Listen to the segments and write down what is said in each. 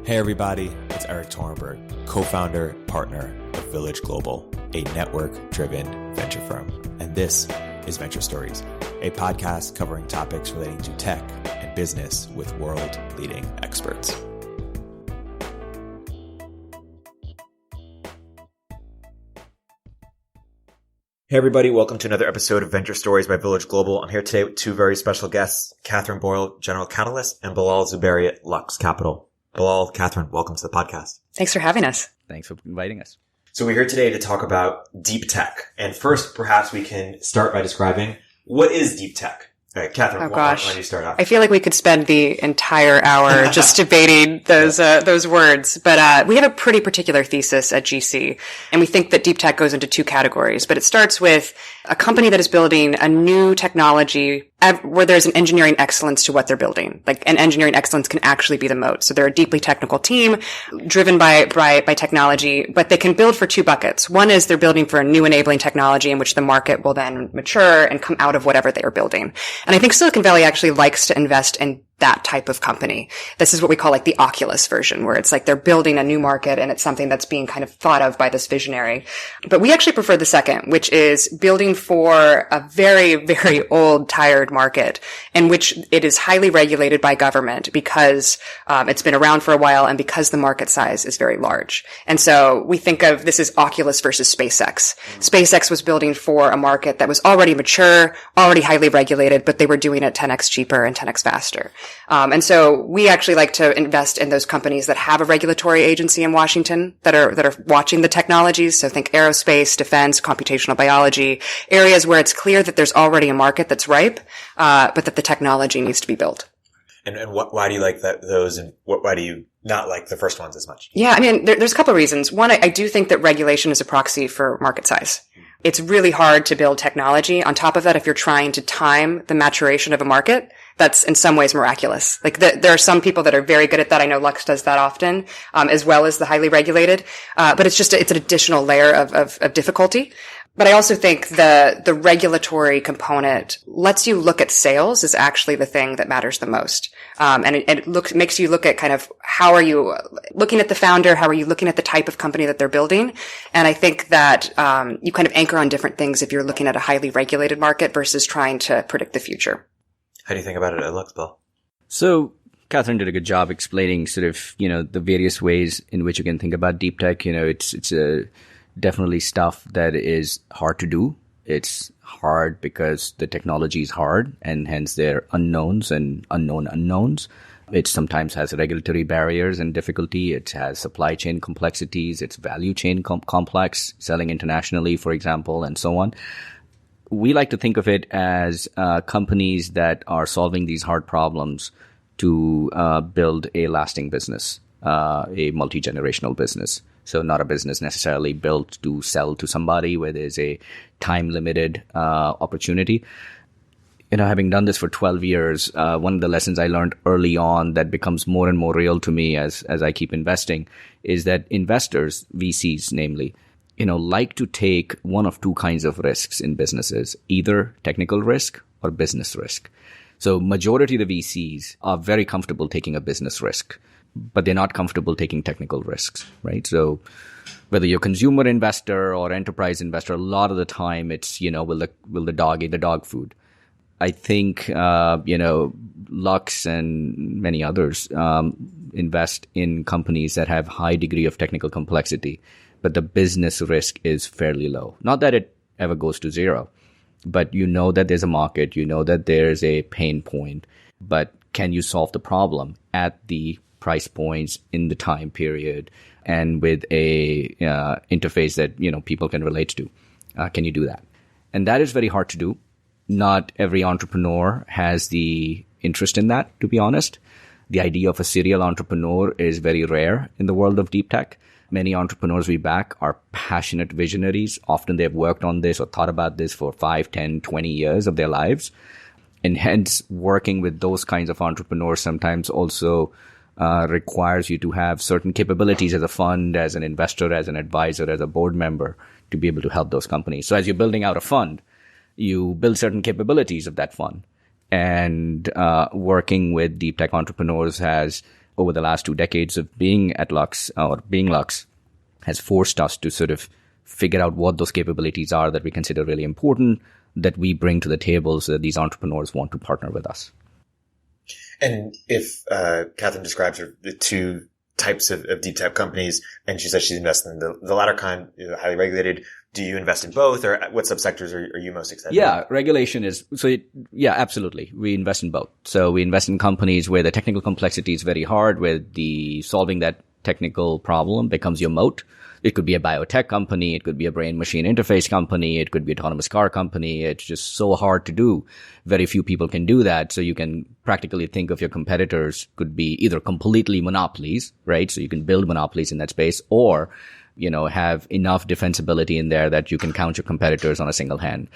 Hey everybody, it's Erik Torenberg, co-founder, partner of Village Global, a network-driven venture firm. And this is Venture Stories, a podcast covering topics relating to tech and business with world-leading experts. Hey everybody, welcome to another episode of Venture Stories by Village Global. I'm here today with two very special guests, Katherine Boyle, General Catalyst, and Bilal Zuberi at Lux Capital. Bilal, Katherine, welcome to the podcast. Thanks for having us. Thanks for inviting us. So we're here today to talk about deep tech. And first, perhaps we can start by describing what is deep tech. All right, Katherine, why don't you start off? I feel like we could spend the entire hour just debating those words. But we have a pretty particular thesis at GC, and we think that deep tech goes into two categories. But it starts with a company that is building a new technology where there's an engineering excellence to what they're building. Like, an engineering excellence can actually be the moat. So they're a deeply technical team driven by technology, but they can build for two buckets. One is they're building for a new enabling technology in which the market will then mature and come out of whatever they are building. And I think Silicon Valley actually likes to invest in that type of company. This is what we call like the Oculus version, where it's like they're building a new market and it's something that's being kind of thought of by this visionary. But we actually prefer the second, which is building for a very, very old, tired market in which it is highly regulated by government because it's been around for a while and because the market size is very large. And so we think of this as Oculus versus SpaceX. SpaceX was building for a market that was already mature, already highly regulated, but they were doing it 10x cheaper and 10x faster. And so we actually like to invest in those companies that have a regulatory agency in Washington that are watching the technologies. So think aerospace, defense, computational biology, areas where it's clear that there's already a market that's ripe, but that the technology needs to be built. And why do you like those, and why do you not like the first ones as much? Yeah, I mean, there's a couple of reasons. One, I do think that regulation is a proxy for market size. It's really hard to build technology. On top of that, if you're trying to time the maturation of a market, that's in some ways miraculous. Like there are some people that are very good at that. I know Lux does that often, as well as the highly regulated. But it's an additional layer of difficulty. But I also think the regulatory component lets you look at sales is actually the thing that matters the most. And it makes you look at kind of how are you looking at the founder? How are you looking at the type of company that they're building? And I think that, you kind of anchor on different things if you're looking at a highly regulated market versus trying to predict the future. How do you think about it at Lux, Bill? So Katherine did a good job explaining sort of, the various ways in which you can think about deep tech. It's definitely stuff that is hard to do. It's hard because the technology is hard and hence there are unknowns and unknown unknowns. It sometimes has regulatory barriers and difficulty. It has supply chain complexities. It's value chain complex, selling internationally, for example, and so on. We like to think of it as companies that are solving these hard problems to build a lasting business, a multi-generational business. So not a business necessarily built to sell to somebody where there's a time-limited opportunity. Having done this for 12 years, one of the lessons I learned early on that becomes more and more real to me as I keep investing is that investors, VCs namely, like to take one of two kinds of risks in businesses, either technical risk or business risk. So majority of the VCs are very comfortable taking a business risk, but they're not comfortable taking technical risks, right? So whether you're a consumer investor or enterprise investor, a lot of the time it's, will the dog eat the dog food? I think, Lux and many others invest in companies that have high degree of technical complexity, but the business risk is fairly low. Not that it ever goes to zero, but that there's a market, that there's a pain point, but can you solve the problem at the price points in the time period and with a interface that, people can relate to? Can you do that? And that is very hard to do. Not every entrepreneur has the interest in that, to be honest. The idea of a serial entrepreneur is very rare in the world of deep tech. Many entrepreneurs we back are passionate visionaries. Often they've worked on this or thought about this for 5, 10, 20 years of their lives. And hence, working with those kinds of entrepreneurs sometimes also requires you to have certain capabilities as a fund, as an investor, as an advisor, as a board member to be able to help those companies. So as you're building out a fund, you build certain capabilities of that fund. And working with deep tech entrepreneurs has over the last 2 decades of being at Lux or being Lux has forced us to sort of figure out what those capabilities are that we consider really important, that we bring to the table so that these entrepreneurs want to partner with us. And if Katherine describes the two types of deep tech companies, and she says she's invested in the latter kind, highly regulated, do you invest in both, or what subsectors are you most excited about? Yeah, regulation is, absolutely. We invest in both. So we invest in companies where the technical complexity is very hard, where solving that technical problem becomes your moat. It could be a biotech company. It could be a brain-machine interface company. It could be an autonomous car company. It's just so hard to do. Very few people can do that. So you can practically think of your competitors could be either completely monopolies, right? So you can build monopolies in that space, or, have enough defensibility in there that you can count your competitors on a single hand.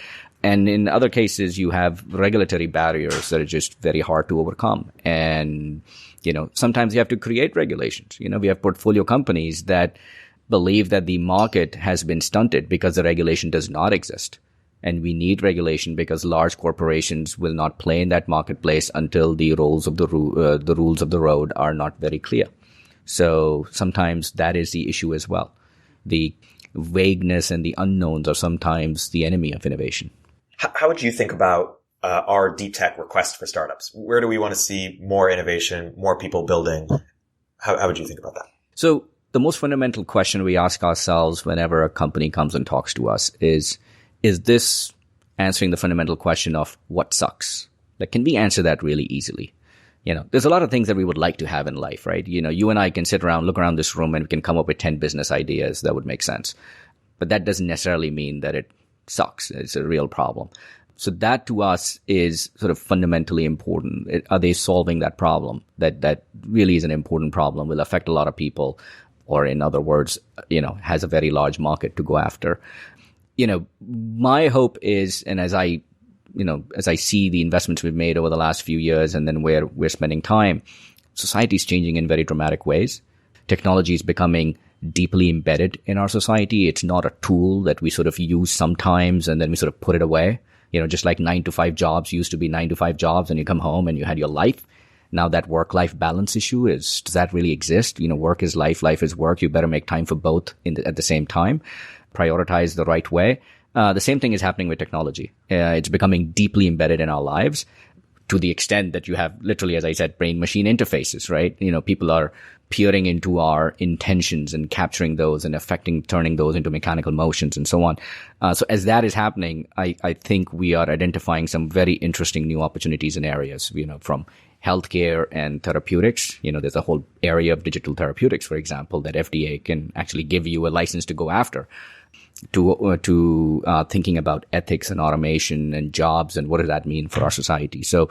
And in other cases, you have regulatory barriers that are just very hard to overcome. And, sometimes you have to create regulations. We have portfolio companies that believe that the market has been stunted because the regulation does not exist. And we need regulation because large corporations will not play in that marketplace until the rules of the road are not very clear. So sometimes that is the issue as well. The vagueness and the unknowns are sometimes the enemy of innovation. How would you think about our deep tech request for startups? Where do we want to see more innovation, more people building? How would you think about that? So the most fundamental question we ask ourselves whenever a company comes and talks to us is this answering the fundamental question of what sucks? Like, can we answer that really easily? There's a lot of things that we would like to have in life, right? You and I can look around this room and we can come up with 10 business ideas that would make sense. But that doesn't necessarily mean that it sucks. It's a real problem. So that to us is sort of fundamentally important. Are they solving that problem? That really is an important problem, will affect a lot of people. Or in other words, has a very large market to go after. My hope is, and as I see the investments we've made over the last few years and then where we're spending time, society is changing in very dramatic ways. Technology is becoming deeply embedded in our society. It's not a tool that we sort of use sometimes and then we sort of put it away. Just like 9-to-5 jobs used to be 9-to-5 jobs and you come home and you had your life. Now that work-life balance issue does that really exist? Work is life, life is work. You better make time for both at the same time. Prioritize the right way. The same thing is happening with technology. It's becoming deeply embedded in our lives to the extent that you have literally, as I said, brain-machine interfaces, right? People are peering into our intentions and capturing those and turning those into mechanical motions and so on. So as that is happening, I think we are identifying some very interesting new opportunities in areas, from healthcare and therapeutics. There's a whole area of digital therapeutics, for example, that FDA can actually give you a license to go after, to thinking about ethics and automation and jobs and what does that mean for our society. So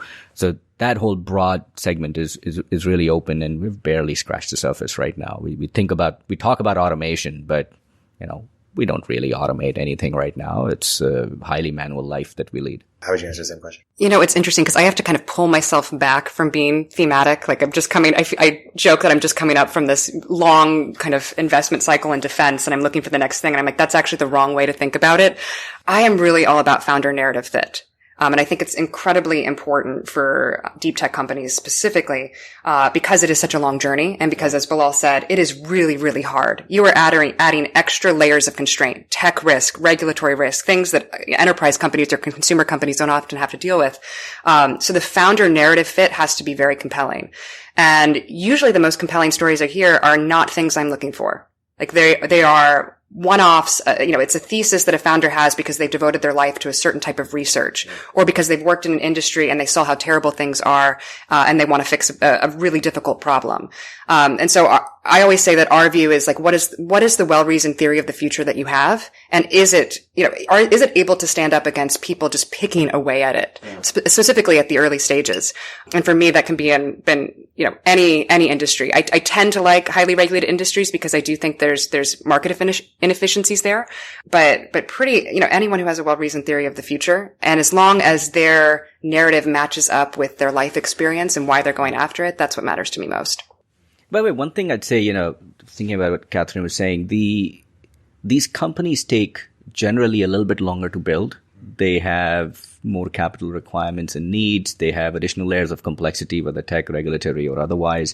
that whole broad segment is really open, and we've barely scratched the surface right now. We talk about automation, but we don't really automate anything right now. It's a highly manual life that we lead. How would you answer the same question? It's interesting because I have to kind of pull myself back from being thematic. Like I joke that I'm just coming up from this long kind of investment cycle in defense and I'm looking for the next thing. And I'm like, that's actually the wrong way to think about it. I am really all about founder narrative fit. And I think it's incredibly important for deep tech companies specifically, because it is such a long journey. And because, as Bilal said, it is really, really hard. You are adding extra layers of constraint, tech risk, regulatory risk, things that enterprise companies or consumer companies don't often have to deal with. So the founder narrative fit has to be very compelling. And usually the most compelling stories I hear are not things I'm looking for. Like they are one-offs. It's a thesis that a founder has because they've devoted their life to a certain type of research, or because they've worked in an industry and they saw how terrible things are, and they want to fix a really difficult problem. And so I always say that our view is like, what is the well-reasoned theory of the future that you have? And is it able to stand up against people just picking away at it, specifically at the early stages? And for me, that can be any industry. I tend to like highly regulated industries because I do think there's market inefficiencies there, but anyone who has a well-reasoned theory of the future, and as long as their narrative matches up with their life experience and why they're going after it, that's what matters to me most. By the way, one thing I'd say, thinking about what Katherine was saying, these companies take generally a little bit longer to build. They have more capital requirements and needs. They have additional layers of complexity, whether tech, regulatory, or otherwise.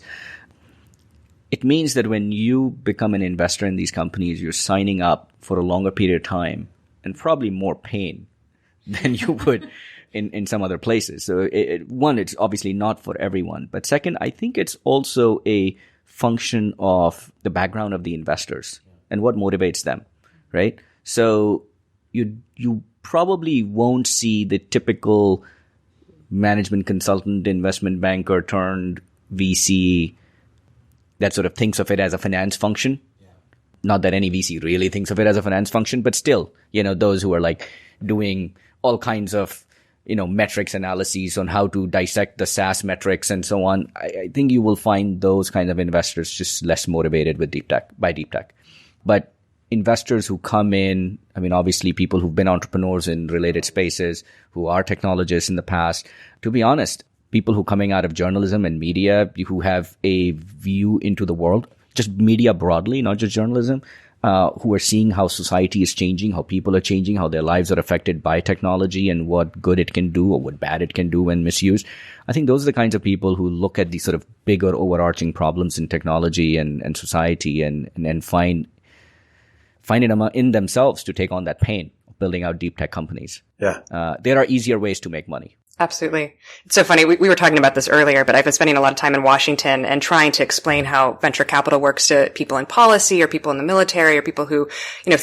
it means that when you become an investor in these companies, you're signing up for a longer period of time and probably more pain than you would in some other places. So one, it's obviously not for everyone. But second, I think it's also a function of the background of the investors and what motivates them, right? So you probably won't see the typical management consultant, investment banker turned VC that sort of thinks of it as a finance function. Yeah. Not that any VC really thinks of it as a finance function, but still, those who are like doing all kinds of, metrics analyses on how to dissect the SaaS metrics and so on. I think you will find those kind of investors just less motivated with deep tech. But investors who come in, obviously people who've been entrepreneurs in related spaces, who are technologists in the past, to be honest, people who are coming out of journalism and media, who have a view into the world, just media broadly, not just journalism, who are seeing how society is changing, how people are changing, how their lives are affected by technology and what good it can do or what bad it can do when misused. I think those are the kinds of people who look at these sort of bigger overarching problems in technology and society and find it in themselves to take on that pain of building out deep tech companies. Yeah. There are easier ways to make money. Absolutely. It's so funny. We were talking about this earlier, but I've been spending a lot of time in Washington and trying to explain how venture capital works to people in policy or people in the military or people who,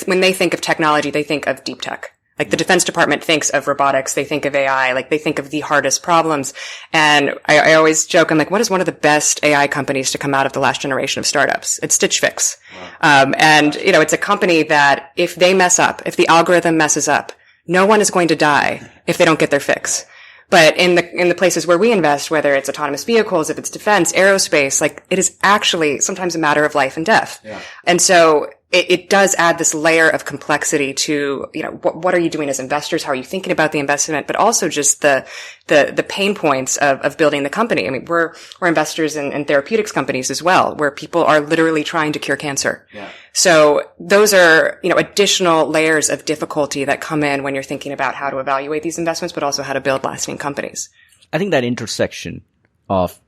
when they think of technology, they think of deep tech. Like the Defense Department thinks of robotics, they think of AI, like they think of the hardest problems. And I always joke, I'm like, what is one of the best AI companies to come out of the last generation of startups? It's Stitch Fix. Wow. It's a company that if they mess up, if the algorithm messes up, no one is going to die if they don't get their fix. But in the places where we invest, whether it's autonomous vehicles, if it's defense, aerospace, like it is actually sometimes a matter of life and death. Yeah. And so it does add this layer of complexity to, what are you doing as investors? How are you thinking about the investment? But also just the pain points of building the company. We're investors in therapeutics companies as well, where people are literally trying to cure cancer. Yeah. So those are, additional layers of difficulty that come in when you're thinking about how to evaluate these investments, but also how to build lasting companies. I think that intersection of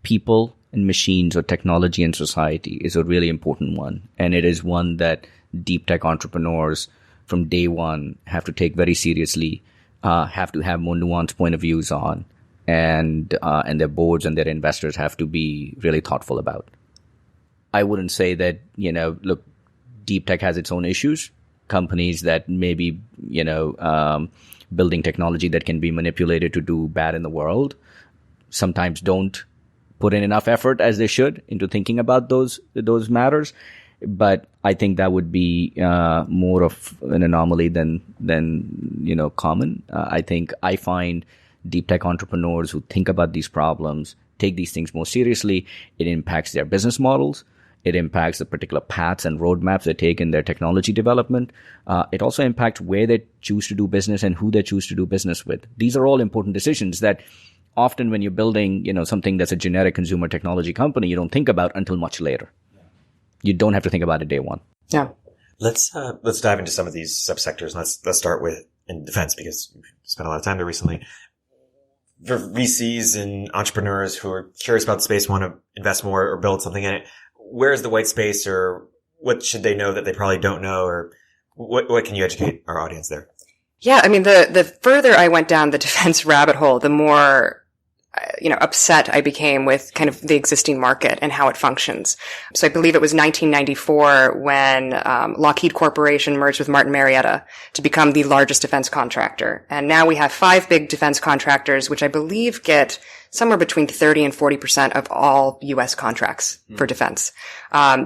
people and machines or technology and society is a really important one. And it is one that deep tech entrepreneurs from day one have to take very seriously, have to have more nuanced point of views on, and their boards and their investors have to be really thoughtful about. I wouldn't say that, look, deep tech has its own issues. Companies that maybe, building technology that can be manipulated to do bad in the world sometimes don't put in enough effort as they should into thinking about those matters. But I think that would be more of an anomaly than common. I find deep tech entrepreneurs who think about these problems, take these things more seriously. It impacts their business models. It impacts the particular paths and roadmaps they take in their technology development. It also impacts where they choose to do business and who they choose to do business with. These are all important decisions that often when you're building, something that's a generic consumer technology company, you don't think about until much later. Yeah. You don't have to think about it day one. Yeah. Let's dive into some of these subsectors. Let's start with in defense, because we've spent a lot of time there recently. For VCs and entrepreneurs who are curious about the space, want to invest more or build something in it, where is the white space, or what should they know that they probably don't know, or what can you educate our audience there? Yeah, the further I went down the defense rabbit hole, the more upset I became with kind of the existing market and how it functions. So I believe it was 1994 when Lockheed Corporation merged with Martin Marietta to become the largest defense contractor. And now we have 5 big defense contractors, which I believe get somewhere between 30 and 40% of all U.S. contracts for defense.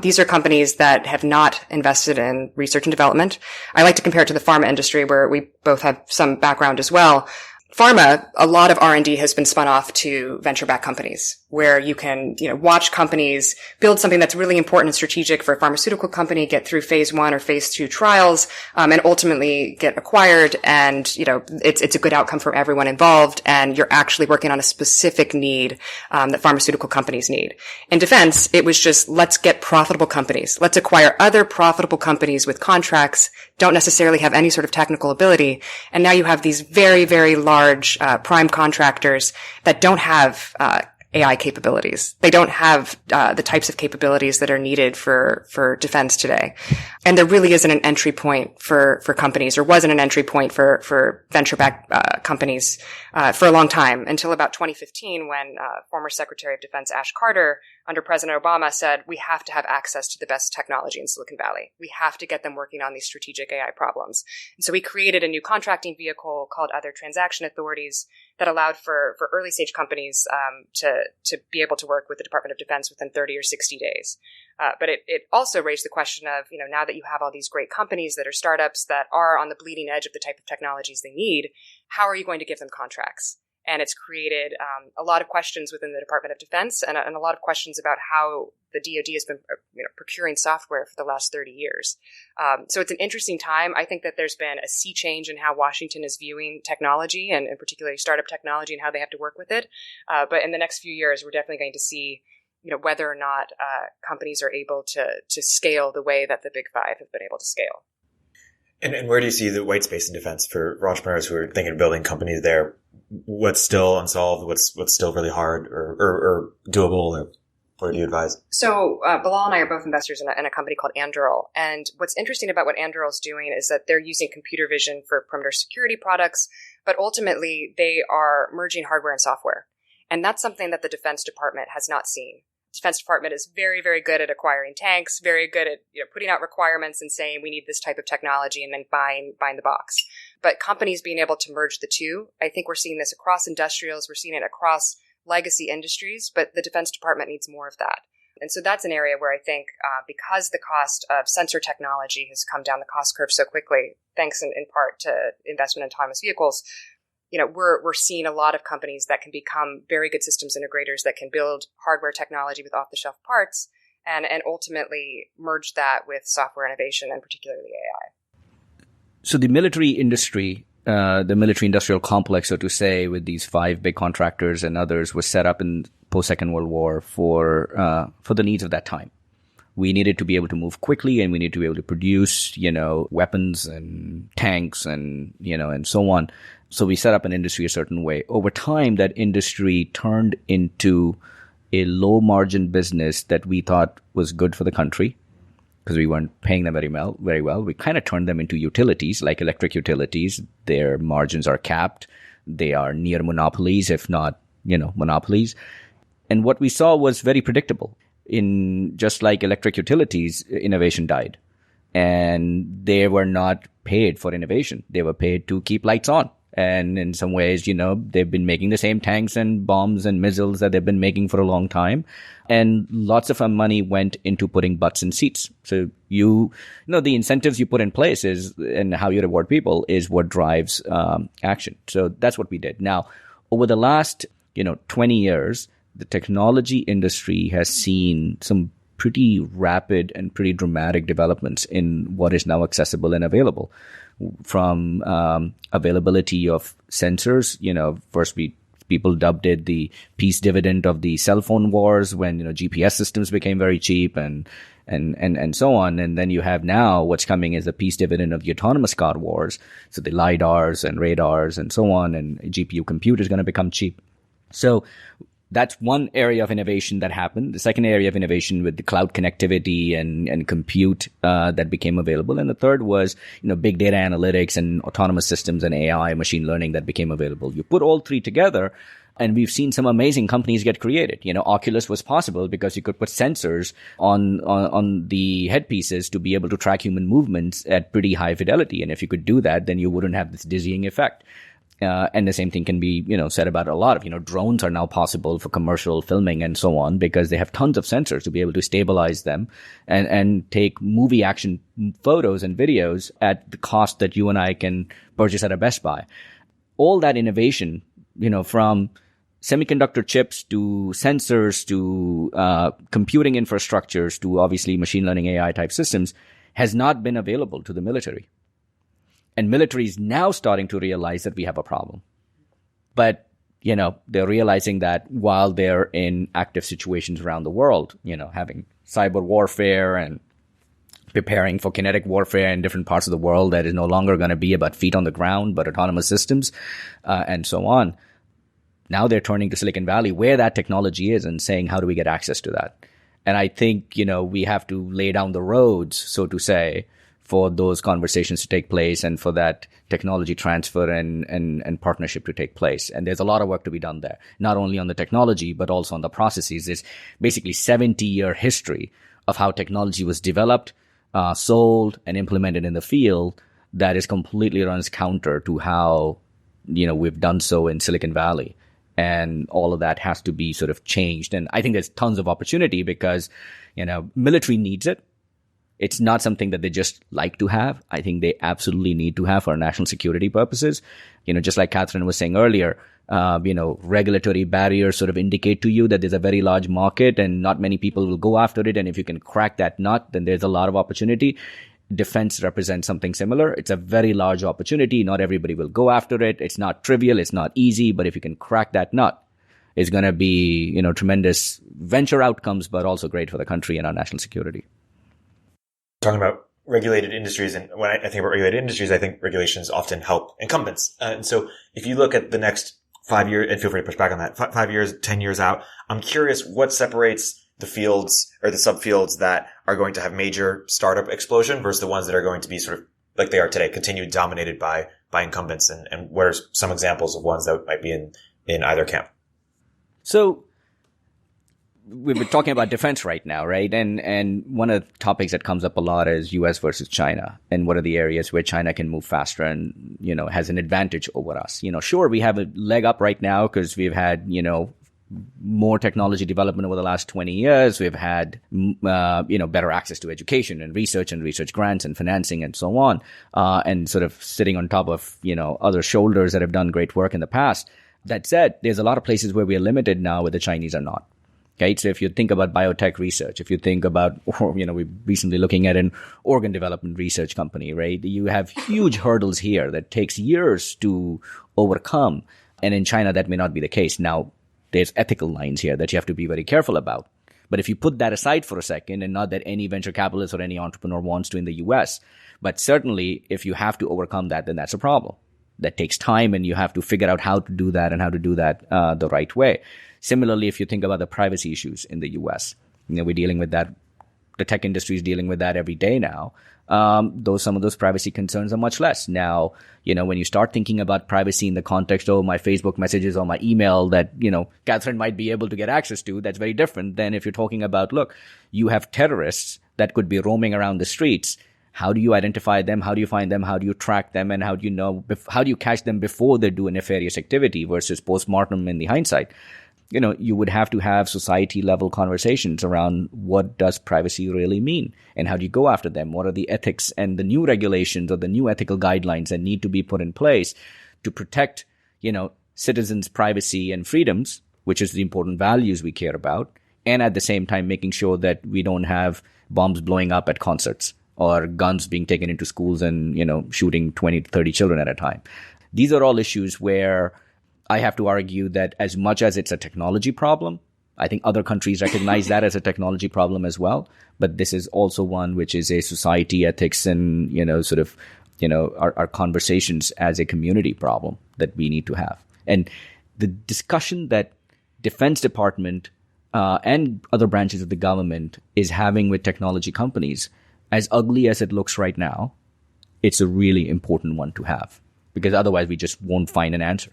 These are companies that have not invested in research and development. I like to compare it to the pharma industry, where we both have some background as well. Pharma, a lot of R&D has been spun off to venture-backed companies, where you can, watch companies build something that's really important and strategic for a pharmaceutical company, get through phase 1 or phase 2 trials, and ultimately get acquired. And, it's a good outcome for everyone involved. And you're actually working on a specific need, that pharmaceutical companies need. In defense, it was just, let's get profitable companies. Let's acquire other profitable companies with contracts, don't necessarily have any sort of technical ability. And now you have these very, very large, prime contractors that don't have, AI capabilities. They don't have the types of capabilities that are needed for defense today. And there really isn't an entry point for companies, or wasn't an entry point for venture-backed companies for a long time, until about 2015, when former Secretary of Defense Ash Carter under President Obama said, we have to have access to the best technology in Silicon Valley. We have to get them working on these strategic AI problems. And so we created a new contracting vehicle called Other Transaction Authorities that allowed for early stage companies to be able to work with the Department of Defense within 30 or 60 days. But it also raised the question of, now that you have all these great companies that are startups that are on the bleeding edge of the type of technologies they need, how are you going to give them contracts? And it's created a lot of questions within the Department of Defense, and a lot of questions about how the DoD has been procuring software for the last 30 years. So it's an interesting time. I think that there's been a sea change in how Washington is viewing technology, and particularly startup technology, and how they have to work with it. But in the next few years, we're definitely going to see whether or not companies are able to scale the way that the Big Five have been able to scale. And where do you see the white space in defense for entrepreneurs who are thinking of building companies there? What's still unsolved? What's still really hard or doable? Or what do you advise? So Bilal and I are both investors in a company called Anduril. And what's interesting about what Anduril is doing is that they're using computer vision for perimeter security products, but ultimately they are merging hardware and software. And that's something that the Defense Department has not seen. Defense Department is very, very good at acquiring tanks, very good at putting out requirements and saying we need this type of technology, and then buying the box. But companies being able to merge the two, I think we're seeing this across industrials, we're seeing it across legacy industries, but the Defense Department needs more of that. And so that's an area where I think because the cost of sensor technology has come down the cost curve so quickly, thanks in part to investment in autonomous vehicles, we're seeing a lot of companies that can become very good systems integrators that can build hardware technology with off-the-shelf parts and ultimately merge that with software innovation, and particularly AI. So the military industry, the military industrial complex, so to say, with these 5 big contractors and others, was set up in post-Second World War for the needs of that time. We needed to be able to move quickly, and we needed to be able to produce, weapons and tanks and so on. So we set up an industry a certain way. Over time, that industry turned into a low margin business that we thought was good for the country because we weren't paying them very well. We kind of turned them into utilities, like electric utilities. Their margins are capped. They are near monopolies, if not, monopolies. And what we saw was very predictable. In just like electric utilities, innovation died. And they were not paid for innovation. They were paid to keep lights on. And in some ways, they've been making the same tanks and bombs and missiles that they've been making for a long time. And lots of our money went into putting butts in seats. So the incentives you put in place and how you reward people is what drives action. So that's what we did. Now, over the last, 20 years, the technology industry has seen some pretty rapid and pretty dramatic developments in what is now accessible and available. From availability of sensors, first people dubbed it the peace dividend of the cell phone wars when GPS systems became very cheap and so on. And then you have now what's coming is the peace dividend of the autonomous car wars. So the LiDARs and radars and so on, and GPU compute is going to become cheap. So that's one area of innovation that happened. The second area of innovation with the cloud connectivity and compute that became available. And the third was, big data analytics and autonomous systems and AI, machine learning that became available. You put all three together, and we've seen some amazing companies get created. Oculus was possible because you could put sensors on the headpieces to be able to track human movements at pretty high fidelity. And if you could do that, then you wouldn't have this dizzying effect. And the same thing can be, said about a lot of, drones are now possible for commercial filming and so on because they have tons of sensors to be able to stabilize them and take movie action photos and videos at the cost that you and I can purchase at a Best Buy. All that innovation, from semiconductor chips to sensors to computing infrastructures to obviously machine learning AI type systems has not been available to the military. And military is now starting to realize that we have a problem. But, they're realizing that while they're in active situations around the world, having cyber warfare and preparing for kinetic warfare in different parts of the world that is no longer going to be about feet on the ground, but autonomous systems and so on. Now they're turning to Silicon Valley where that technology is and saying, how do we get access to that? And I think, we have to lay down the roads, so to say, for those conversations to take place and for that technology transfer and partnership to take place. And there's a lot of work to be done there, not only on the technology, but also on the processes. There's basically 70-year history of how technology was developed, sold, and implemented in the field that is completely runs counter to how, we've done so in Silicon Valley. And all of that has to be sort of changed. And I think there's tons of opportunity because, military needs it. It's not something that they just like to have. I think they absolutely need to have for national security purposes. Just like Katherine was saying earlier, regulatory barriers sort of indicate to you that there's a very large market and not many people will go after it. And if you can crack that nut, then there's a lot of opportunity. Defense represents something similar. It's a very large opportunity. Not everybody will go after it. It's not trivial. It's not easy. But if you can crack that nut, it's going to be, tremendous venture outcomes, but also great for the country and our national security. Talking about regulated industries, and when I think about regulated industries, I think regulations often help incumbents. And so if you look at the next 5 years, and feel free to push back on that, 5 years, 10 years out, I'm curious what separates the fields or the subfields that are going to have major startup explosion versus the ones that are going to be sort of like they are today, continued dominated by incumbents, and what are some examples of ones that might be in either camp? So we've been talking about defense right now, right? And one of the topics that comes up a lot is US versus China, and what are the areas where China can move faster and, has an advantage over us. Sure, we have a leg up right now because we've had, more technology development over the last 20 years. We've had, better access to education and research grants and financing and so on, and sort of sitting on top of, other shoulders that have done great work in the past. That said, there's a lot of places where we are limited now where the Chinese are not. Okay, so if you think about biotech research, if you think about, we're recently looking at an organ development research company, right? You have huge hurdles here that takes years to overcome. And in China, that may not be the case. Now, there's ethical lines here that you have to be very careful about. But if you put that aside for a second, and not that any venture capitalist or any entrepreneur wants to in the US, but certainly if you have to overcome that, then that's a problem. That takes time, and you have to figure out how to do that and how to do that the right way. Similarly, if you think about the privacy issues in the US, we're dealing with that. The tech industry is dealing with that every day now. Though some of those privacy concerns are much less. Now, when you start thinking about privacy in the context of my Facebook messages or my email that, Katherine might be able to get access to, that's very different than if you're talking about, look, you have terrorists that could be roaming around the streets. How do you identify them? How do you find them? How do you track them? And how do you catch them before they do a nefarious activity versus post-mortem in the hindsight? You would have to have society level conversations around what does privacy really mean and how do you go after them? What are the ethics and the new regulations or the new ethical guidelines that need to be put in place to protect, citizens' privacy and freedoms, which is the important values we care about. And at the same time, making sure that we don't have bombs blowing up at concerts or guns being taken into schools and, shooting 20 to 30 children at a time. These are all issues where I have to argue that as much as it's a technology problem, I think other countries recognize that as a technology problem as well. But this is also one which is a society ethics and, our conversations as a community problem that we need to have. And the discussion that Defense Department and other branches of the government is having with technology companies, as ugly as it looks right now, it's a really important one to have, because otherwise we just won't find an answer.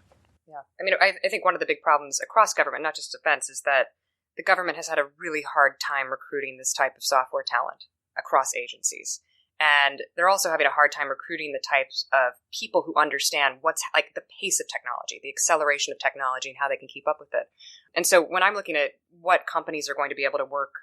I think one of the big problems across government, not just defense, is that the government has had a really hard time recruiting this type of software talent across agencies. And they're also having a hard time recruiting the types of people who understand what's like the pace of technology, the acceleration of technology, and how they can keep up with it. And so when I'm looking at what companies are going to be able to work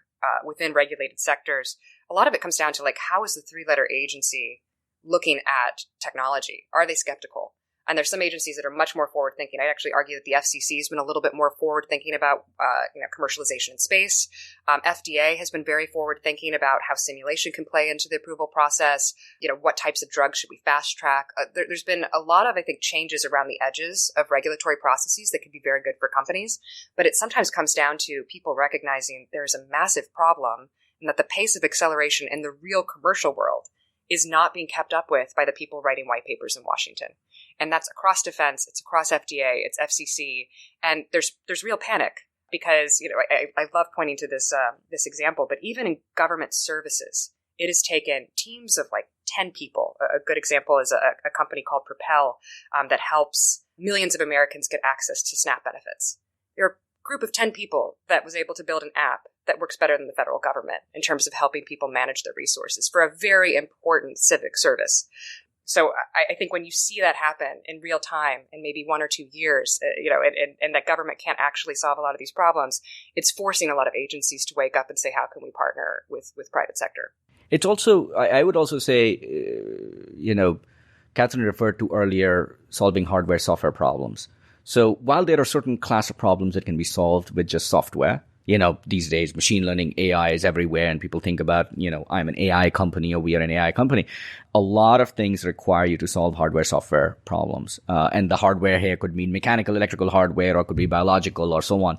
within regulated sectors, a lot of it comes down to how is the three-letter agency looking at technology? Are they skeptical? And there's some agencies that are much more forward-thinking. I'd actually argue that the FCC has been a little bit more forward-thinking about commercialization in space. FDA has been very forward-thinking about how simulation can play into the approval process. What types of drugs should we fast-track? There's been a lot of, I think, changes around the edges of regulatory processes that can be very good for companies. But it sometimes comes down to people recognizing there's a massive problem and that the pace of acceleration in the real commercial world is not being kept up with by the people writing white papers in Washington. And that's across defense, it's across FDA, it's FCC, and there's real panic because, I love pointing to this example, but even in government services, it has taken teams of like 10 people. A good example is a company called Propel that helps millions of Americans get access to SNAP benefits. There are a group of 10 people that was able to build an app that works better than the federal government in terms of helping people manage their resources for a very important civic service. So I think when you see that happen in real time in maybe 1 or 2 years, and that government can't actually solve a lot of these problems, it's forcing a lot of agencies to wake up and say, how can we partner with private sector? It's also, I would also say, Katherine referred to earlier solving hardware software problems. So while there are certain class of problems that can be solved with just software, these days machine learning, AI is everywhere, and people think about, I'm an AI company or we are an AI company. A lot of things require you to solve hardware software problems. And the hardware here could mean mechanical, electrical hardware, or it could be biological or so on.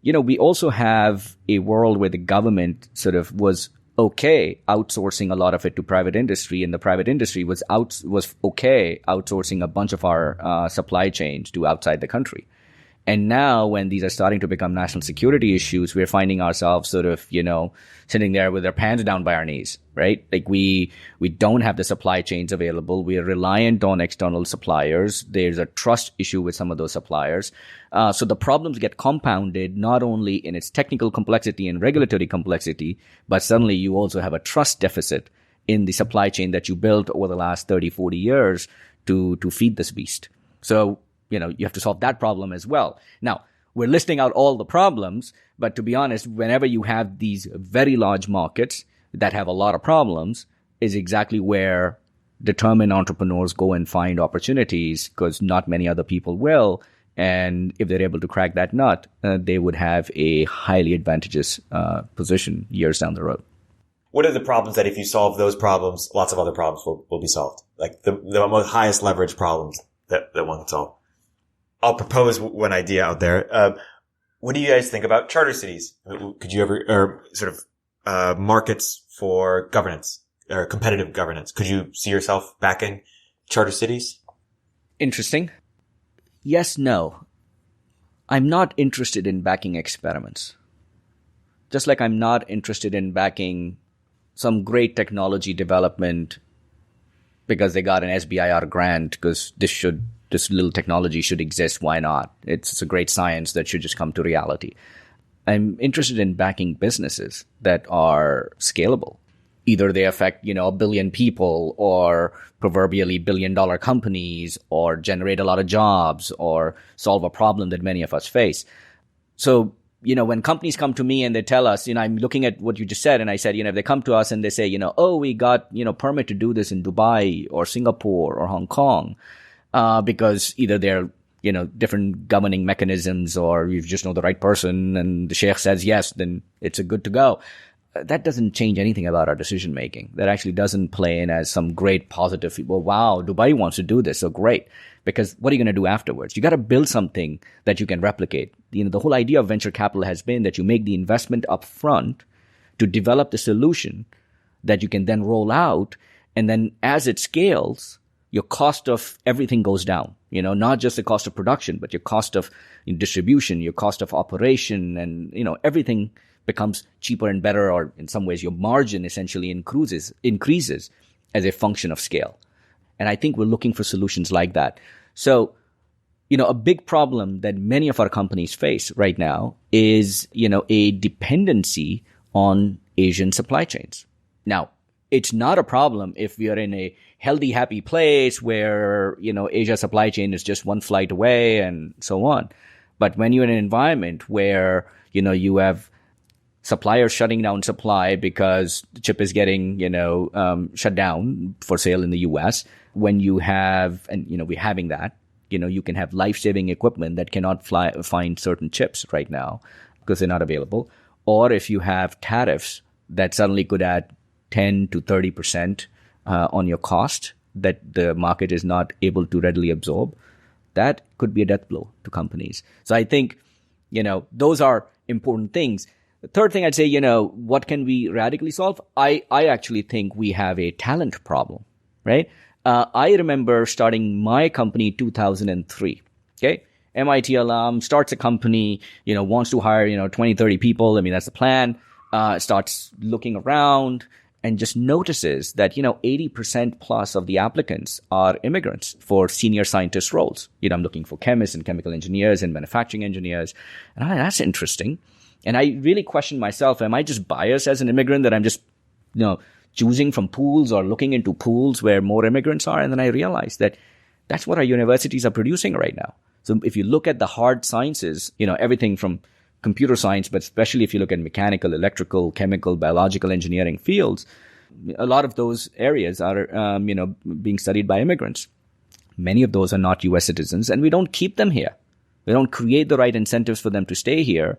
We also have a world where the government sort of was okay outsourcing a lot of it to private industry, and the private industry was okay outsourcing a bunch of our supply chains to outside the country. And now when these are starting to become national security issues, we're finding ourselves sort of, sitting there with our pants down by our knees, right? Like we don't have the supply chains available. We are reliant on external suppliers. There's a trust issue with some of those suppliers. So the problems get compounded not only in its technical complexity and regulatory complexity, but suddenly you also have a trust deficit in the supply chain that you built over the last 30, 40 years to feed this beast. So, you have to solve that problem as well. Now, we're listing out all the problems, but to be honest, whenever you have these very large markets that have a lot of problems is exactly where determined entrepreneurs go and find opportunities, because not many other people will. And if they're able to crack that nut, they would have a highly advantageous position years down the road. What are the problems that if you solve those problems, lots of other problems will be solved? Like the most highest leverage problems that one can solve? I'll propose one idea out there. What do you guys think about charter cities? Could you ever, or sort of, markets for governance or competitive governance? Could you see yourself backing charter cities? Interesting. Yes, no. I'm not interested in backing experiments. Just like I'm not interested in backing some great technology development because they got an SBIR grant because this little technology should exist. Why not? It's a great science that should just come to reality. I'm interested in backing businesses that are scalable. Either they affect, 1 billion people or proverbially billion-dollar companies or generate a lot of jobs or solve a problem that many of us face. So, when companies come to me and they tell us, I'm looking at what you just said, and I said, if they come to us and they say, oh, we got, permit to do this in Dubai or Singapore or Hong Kong, because either they're, different governing mechanisms or you just know the right person and the sheikh says yes, then it's a good to go. That doesn't change anything about our decision making. That actually doesn't play in as some great positive, well, wow, Dubai wants to do this, so great. Because what are you going to do afterwards? You got to build something that you can replicate. The whole idea of venture capital has been that you make the investment up front to develop the solution that you can then roll out. And then as it scales, your cost of everything goes down, not just the cost of production, but your cost of distribution, your cost of operation, and, everything becomes cheaper and better, or in some ways your margin essentially increases as a function of scale. And I think we're looking for solutions like that. So, a big problem that many of our companies face right now is, a dependency on Asian supply chains. Now, it's not a problem if we are in a healthy, happy place where, Asia supply chain is just one flight away and so on. But when you're in an environment where, you have suppliers shutting down supply because the chip is getting, shut down for sale in the US, when you have, and, we're having that, you can have life-saving equipment that cannot find certain chips right now because they're not available. Or if you have tariffs that suddenly could add 10 to 30% on your cost that the market is not able to readily absorb, that could be a death blow to companies. So I think, those are important things. The third thing I'd say, what can we radically solve? I actually think we have a talent problem, right? I remember starting my company 2003, okay? MIT alum, starts a company, wants to hire, 20, 30 people. I mean, that's the plan. Starts looking around and just notices that, 80% plus of the applicants are immigrants for senior scientist roles. I'm looking for chemists and chemical engineers and manufacturing engineers. And that's interesting. And I really questioned myself, am I just biased as an immigrant that I'm just, choosing from pools or looking into pools where more immigrants are? And then I realized that that's what our universities are producing right now. So if you look at the hard sciences, everything from computer science, but especially if you look at mechanical, electrical, chemical, biological engineering fields, a lot of those areas are, being studied by immigrants. Many of those are not U.S. citizens, and we don't keep them here. We don't create the right incentives for them to stay here.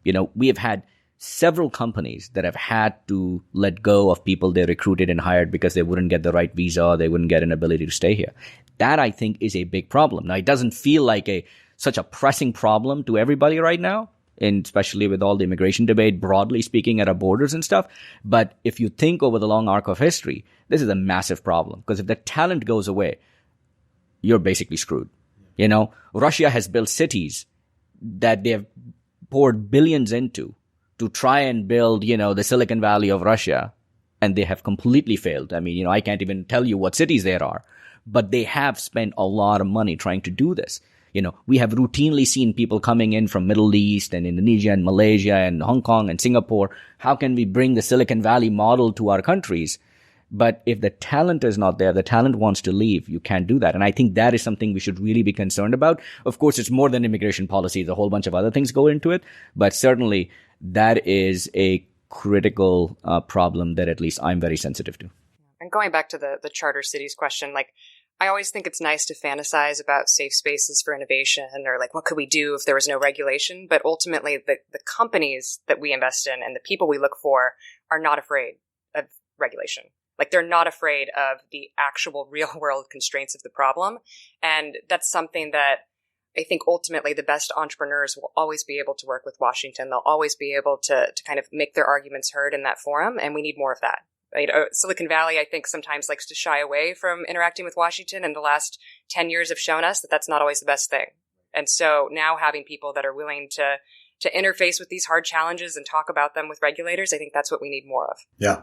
We have had several companies that have had to let go of people they recruited and hired because they wouldn't get the right visa or they wouldn't get an ability to stay here. That, I think, is a big problem. Now, it doesn't feel like such a pressing problem to everybody right now, and especially with all the immigration debate, broadly speaking, at our borders and stuff. But if you think over the long arc of history, this is a massive problem, because if the talent goes away, you're basically screwed. Russia has built cities that they have poured billions into to try and build, the Silicon Valley of Russia, and they have completely failed. I mean, I can't even tell you what cities there are, but they have spent a lot of money trying to do this. We have routinely seen people coming in from Middle East and Indonesia and Malaysia and Hong Kong and Singapore. How can we bring the Silicon Valley model to our countries? But if the talent is not there, the talent wants to leave, you can't do that. And I think that is something we should really be concerned about. Of course, it's more than immigration policy. A whole bunch of other things go into it. But certainly that is a critical problem that at least I'm very sensitive to. And going back to the charter cities question, I always think it's nice to fantasize about safe spaces for innovation, or what could we do if there was no regulation? But ultimately, the companies that we invest in and the people we look for are not afraid of regulation. They're not afraid of the actual real world constraints of the problem. And that's something that I think ultimately the best entrepreneurs will always be able to work with Washington. They'll always be able to kind of make their arguments heard in that forum. And we need more of that. Silicon Valley, I think, sometimes likes to shy away from interacting with Washington. And the last 10 years have shown us that that's not always the best thing. And so now having people that are willing to interface with these hard challenges and talk about them with regulators, I think that's what we need more of. Yeah.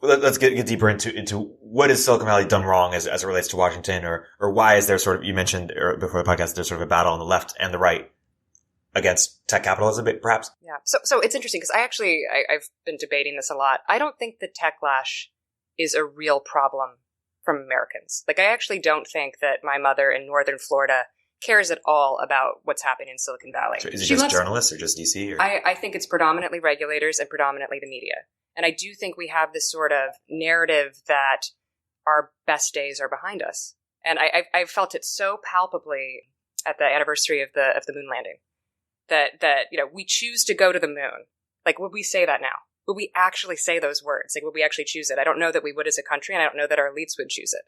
Well, let's get deeper into what has Silicon Valley done wrong as it relates to Washington, or why is there sort of, you mentioned before the podcast, there's sort of a battle on the left and the right against tech capitalism, perhaps? Yeah. So it's interesting because I've been debating this a lot. I don't think the techlash is a real problem from Americans. I actually don't think that my mother in northern Florida cares at all about what's happening in Silicon Valley. So is it just journalists or just DC? Or? I think it's predominantly regulators and predominantly the media. And I do think we have this sort of narrative that our best days are behind us. And I felt it so palpably at the anniversary of the moon landing that we choose to go to the moon. Would we say that now? Would we actually say those words? Would we actually choose it? I don't know that we would as a country, and I don't know that our elites would choose it.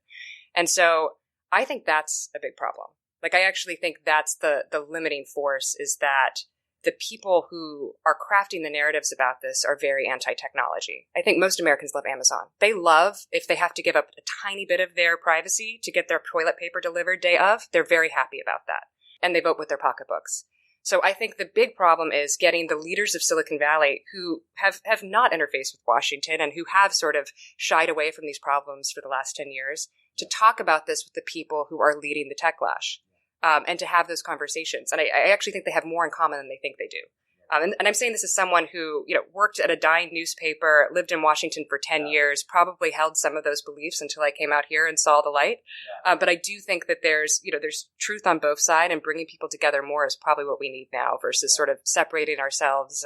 And so I think that's a big problem. I actually think that's the limiting force, is that the people who are crafting the narratives about this are very anti-technology. I think most Americans love Amazon. They love, if they have to give up a tiny bit of their privacy to get their toilet paper delivered day of, they're very happy about that. And they vote with their pocketbooks. So I think the big problem is getting the leaders of Silicon Valley who have not interfaced with Washington and who have sort of shied away from these problems for the last 10 years to talk about this with the people who are leading the techlash. And to have those conversations. And I actually think they have more in common than they think they do. And I'm saying this as someone who, worked at a dying newspaper, lived in Washington for 10 years, probably held some of those beliefs until I came out here and saw the light. Yeah. But I do think that there's truth on both sides, and bringing people together more is probably what we need now versus sort of separating ourselves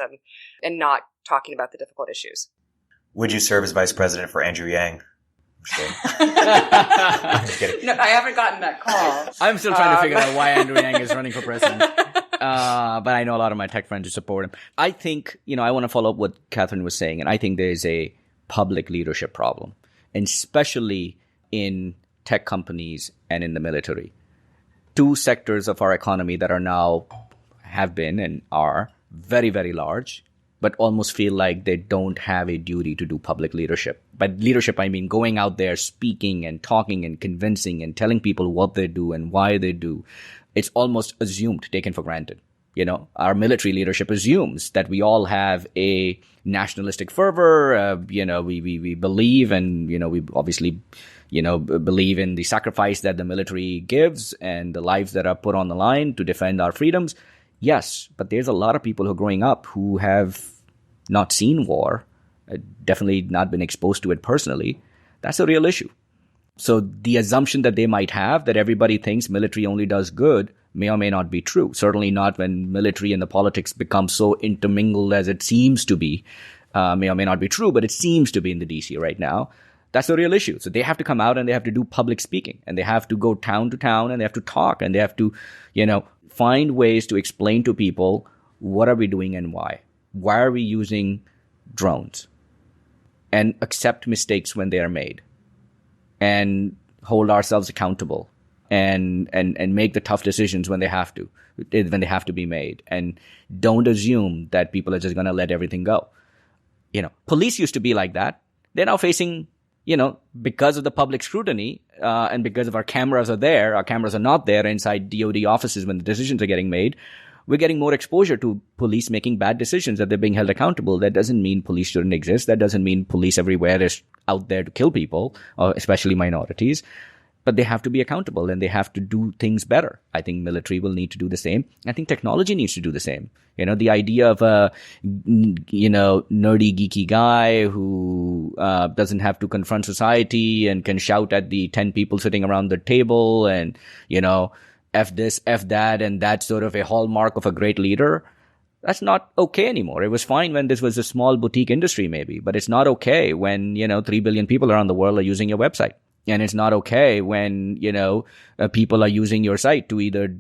and not talking about the difficult issues. Would you serve as vice president for Andrew Yang? No, I haven't gotten that call. I'm still trying to figure out why Andrew Yang is running for president. But I know a lot of my tech friends who support him. I think, I want to follow up what Katherine was saying, and I think there's a public leadership problem, and especially in tech companies and in the military. Two sectors of our economy that are now, have been and are very, very large, but almost feel like they don't have a duty to do public leadership. By leadership, I mean going out there, speaking and talking and convincing and telling people what they do and why they do. It's almost assumed, taken for granted. Our military leadership assumes that we all have a nationalistic fervor. We believe and, we obviously, believe in the sacrifice that the military gives and the lives that are put on the line to defend our freedoms. Yes, but there's a lot of people who are growing up who have not seen war, definitely not been exposed to it personally. That's a real issue. So the assumption that they might have that everybody thinks military only does good may or may not be true. Certainly not when military and the politics become so intermingled as it seems to be. May or may not be true, but it seems to be in the DC right now. That's a real issue. So they have to come out and they have to do public speaking and they have to go town to town and they have to talk and they have to, find ways to explain to people what are we doing and why. Why are we using drones? And accept mistakes when they are made and hold ourselves accountable and make the tough decisions when they have to be made. And don't assume that people are just going to let everything go. Police used to be like that. They're now facing, because of the public scrutiny, and because of our cameras are not there inside DOD offices when the decisions are getting made. We're getting more exposure to police making bad decisions, that they're being held accountable. That doesn't mean police shouldn't exist. That doesn't mean police everywhere is out there to kill people, especially minorities. But they have to be accountable and they have to do things better. I think military will need to do the same. I think technology needs to do the same. The idea of a, nerdy, geeky guy who doesn't have to confront society and can shout at the 10 people sitting around the table and, F this, F that, and that's sort of a hallmark of a great leader. That's not okay anymore. It was fine when this was a small boutique industry maybe, but it's not okay when, 3 billion people around the world are using your website. And it's not okay when, people are using your site to either,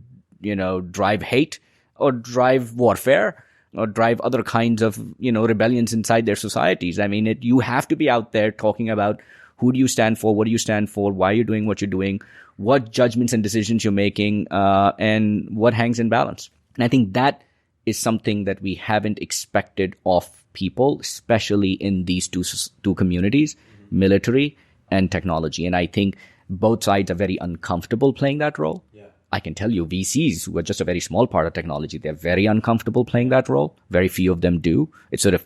drive hate or drive warfare or drive other kinds of, rebellions inside their societies. I mean, you have to be out there talking about who do you stand for? What do you stand for? Why are you doing what you're doing? What judgments and decisions you're making, and what hangs in balance. And I think that is something that we haven't expected of people, especially in these two communities, military and technology. And I think both sides are very uncomfortable playing that role. Yeah. I can tell you VCs, who are just a very small part of technology, they're very uncomfortable playing that role. Very few of them do. It's sort of,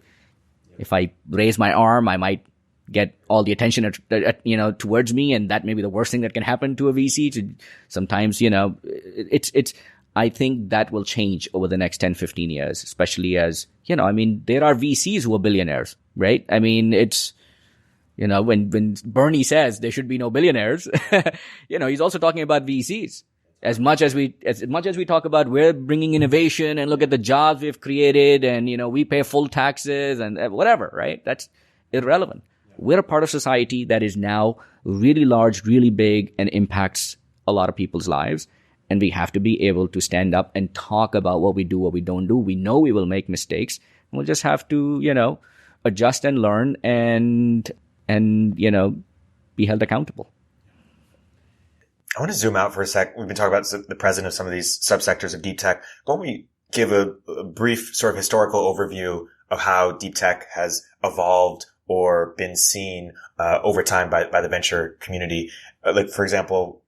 if I raise my arm, I might get all the attention, towards me. And that may be the worst thing that can happen to a VC. Sometimes, I think that will change over the next 10, 15 years, especially as, there are VCs who are billionaires, right? I mean, it's, when Bernie says there should be no billionaires, he's also talking about VCs. As much as we talk about we're bringing innovation and look at the jobs we've created and, we pay full taxes and whatever, right? That's irrelevant. We're a part of society that is now really large, really big, and impacts a lot of people's lives. And we have to be able to stand up and talk about what we do, what we don't do. We know we will make mistakes. And we'll just have to, adjust and learn and be held accountable. I want to zoom out for a sec. We've been talking about the present of some of these subsectors of deep tech. Why don't we give a brief sort of historical overview of how deep tech has evolved or been seen over time by the venture community? For example,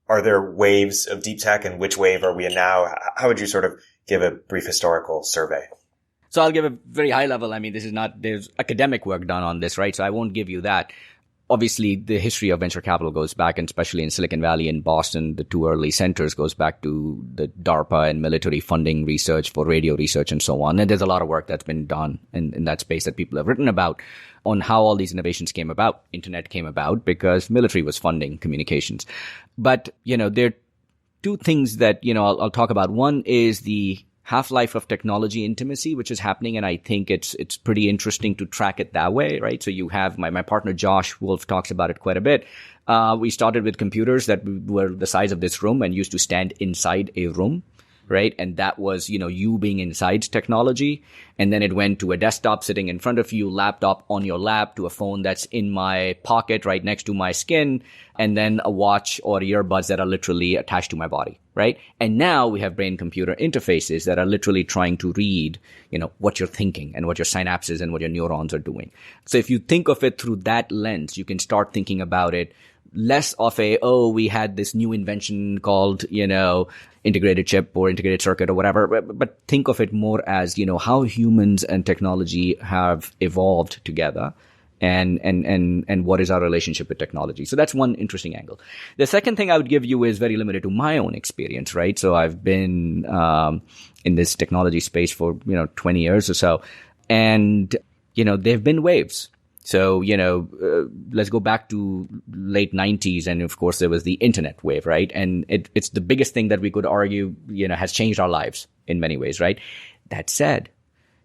are there waves of deep tech, and which wave are we in now? How would you sort of give a brief historical survey? So I'll give a very high level. I mean, there's academic work done on this, right? So I won't give you that. Obviously, the history of venture capital goes back, and especially in Silicon Valley and Boston, the two early centers goes back to the DARPA and military funding research for radio research and so on. And there's a lot of work that's been done in that space that people have written about on how all these innovations came about. Internet came about because military was funding communications. But, there are two things that, I'll talk about. One is the half-life of technology intimacy, which is happening. And I think it's pretty interesting to track it that way, right? So you have my partner, Josh Wolf, talks about it quite a bit. We started with computers that were the size of this room and used to stand inside a room. right? And that was, you being inside technology. And then it went to a desktop sitting in front of you, laptop on your lap, to a phone that's in my pocket right next to my skin, and then a watch or earbuds that are literally attached to my body, right? And now we have brain-computer interfaces that are literally trying to read, what you're thinking and what your synapses and what your neurons are doing. So if you think of it through that lens, you can start thinking about it less of we had this new invention called, integrated chip or integrated circuit or whatever, but think of it more as, how humans and technology have evolved together, and what is our relationship with technology. So that's one interesting angle. The second thing I would give you is very limited to my own experience, right? So I've been in this technology space for, 20 years or so, and, there've been waves. So, let's go back to late 90s. And of course, there was the internet wave, right? And it's the biggest thing that we could argue, has changed our lives in many ways, right? That said,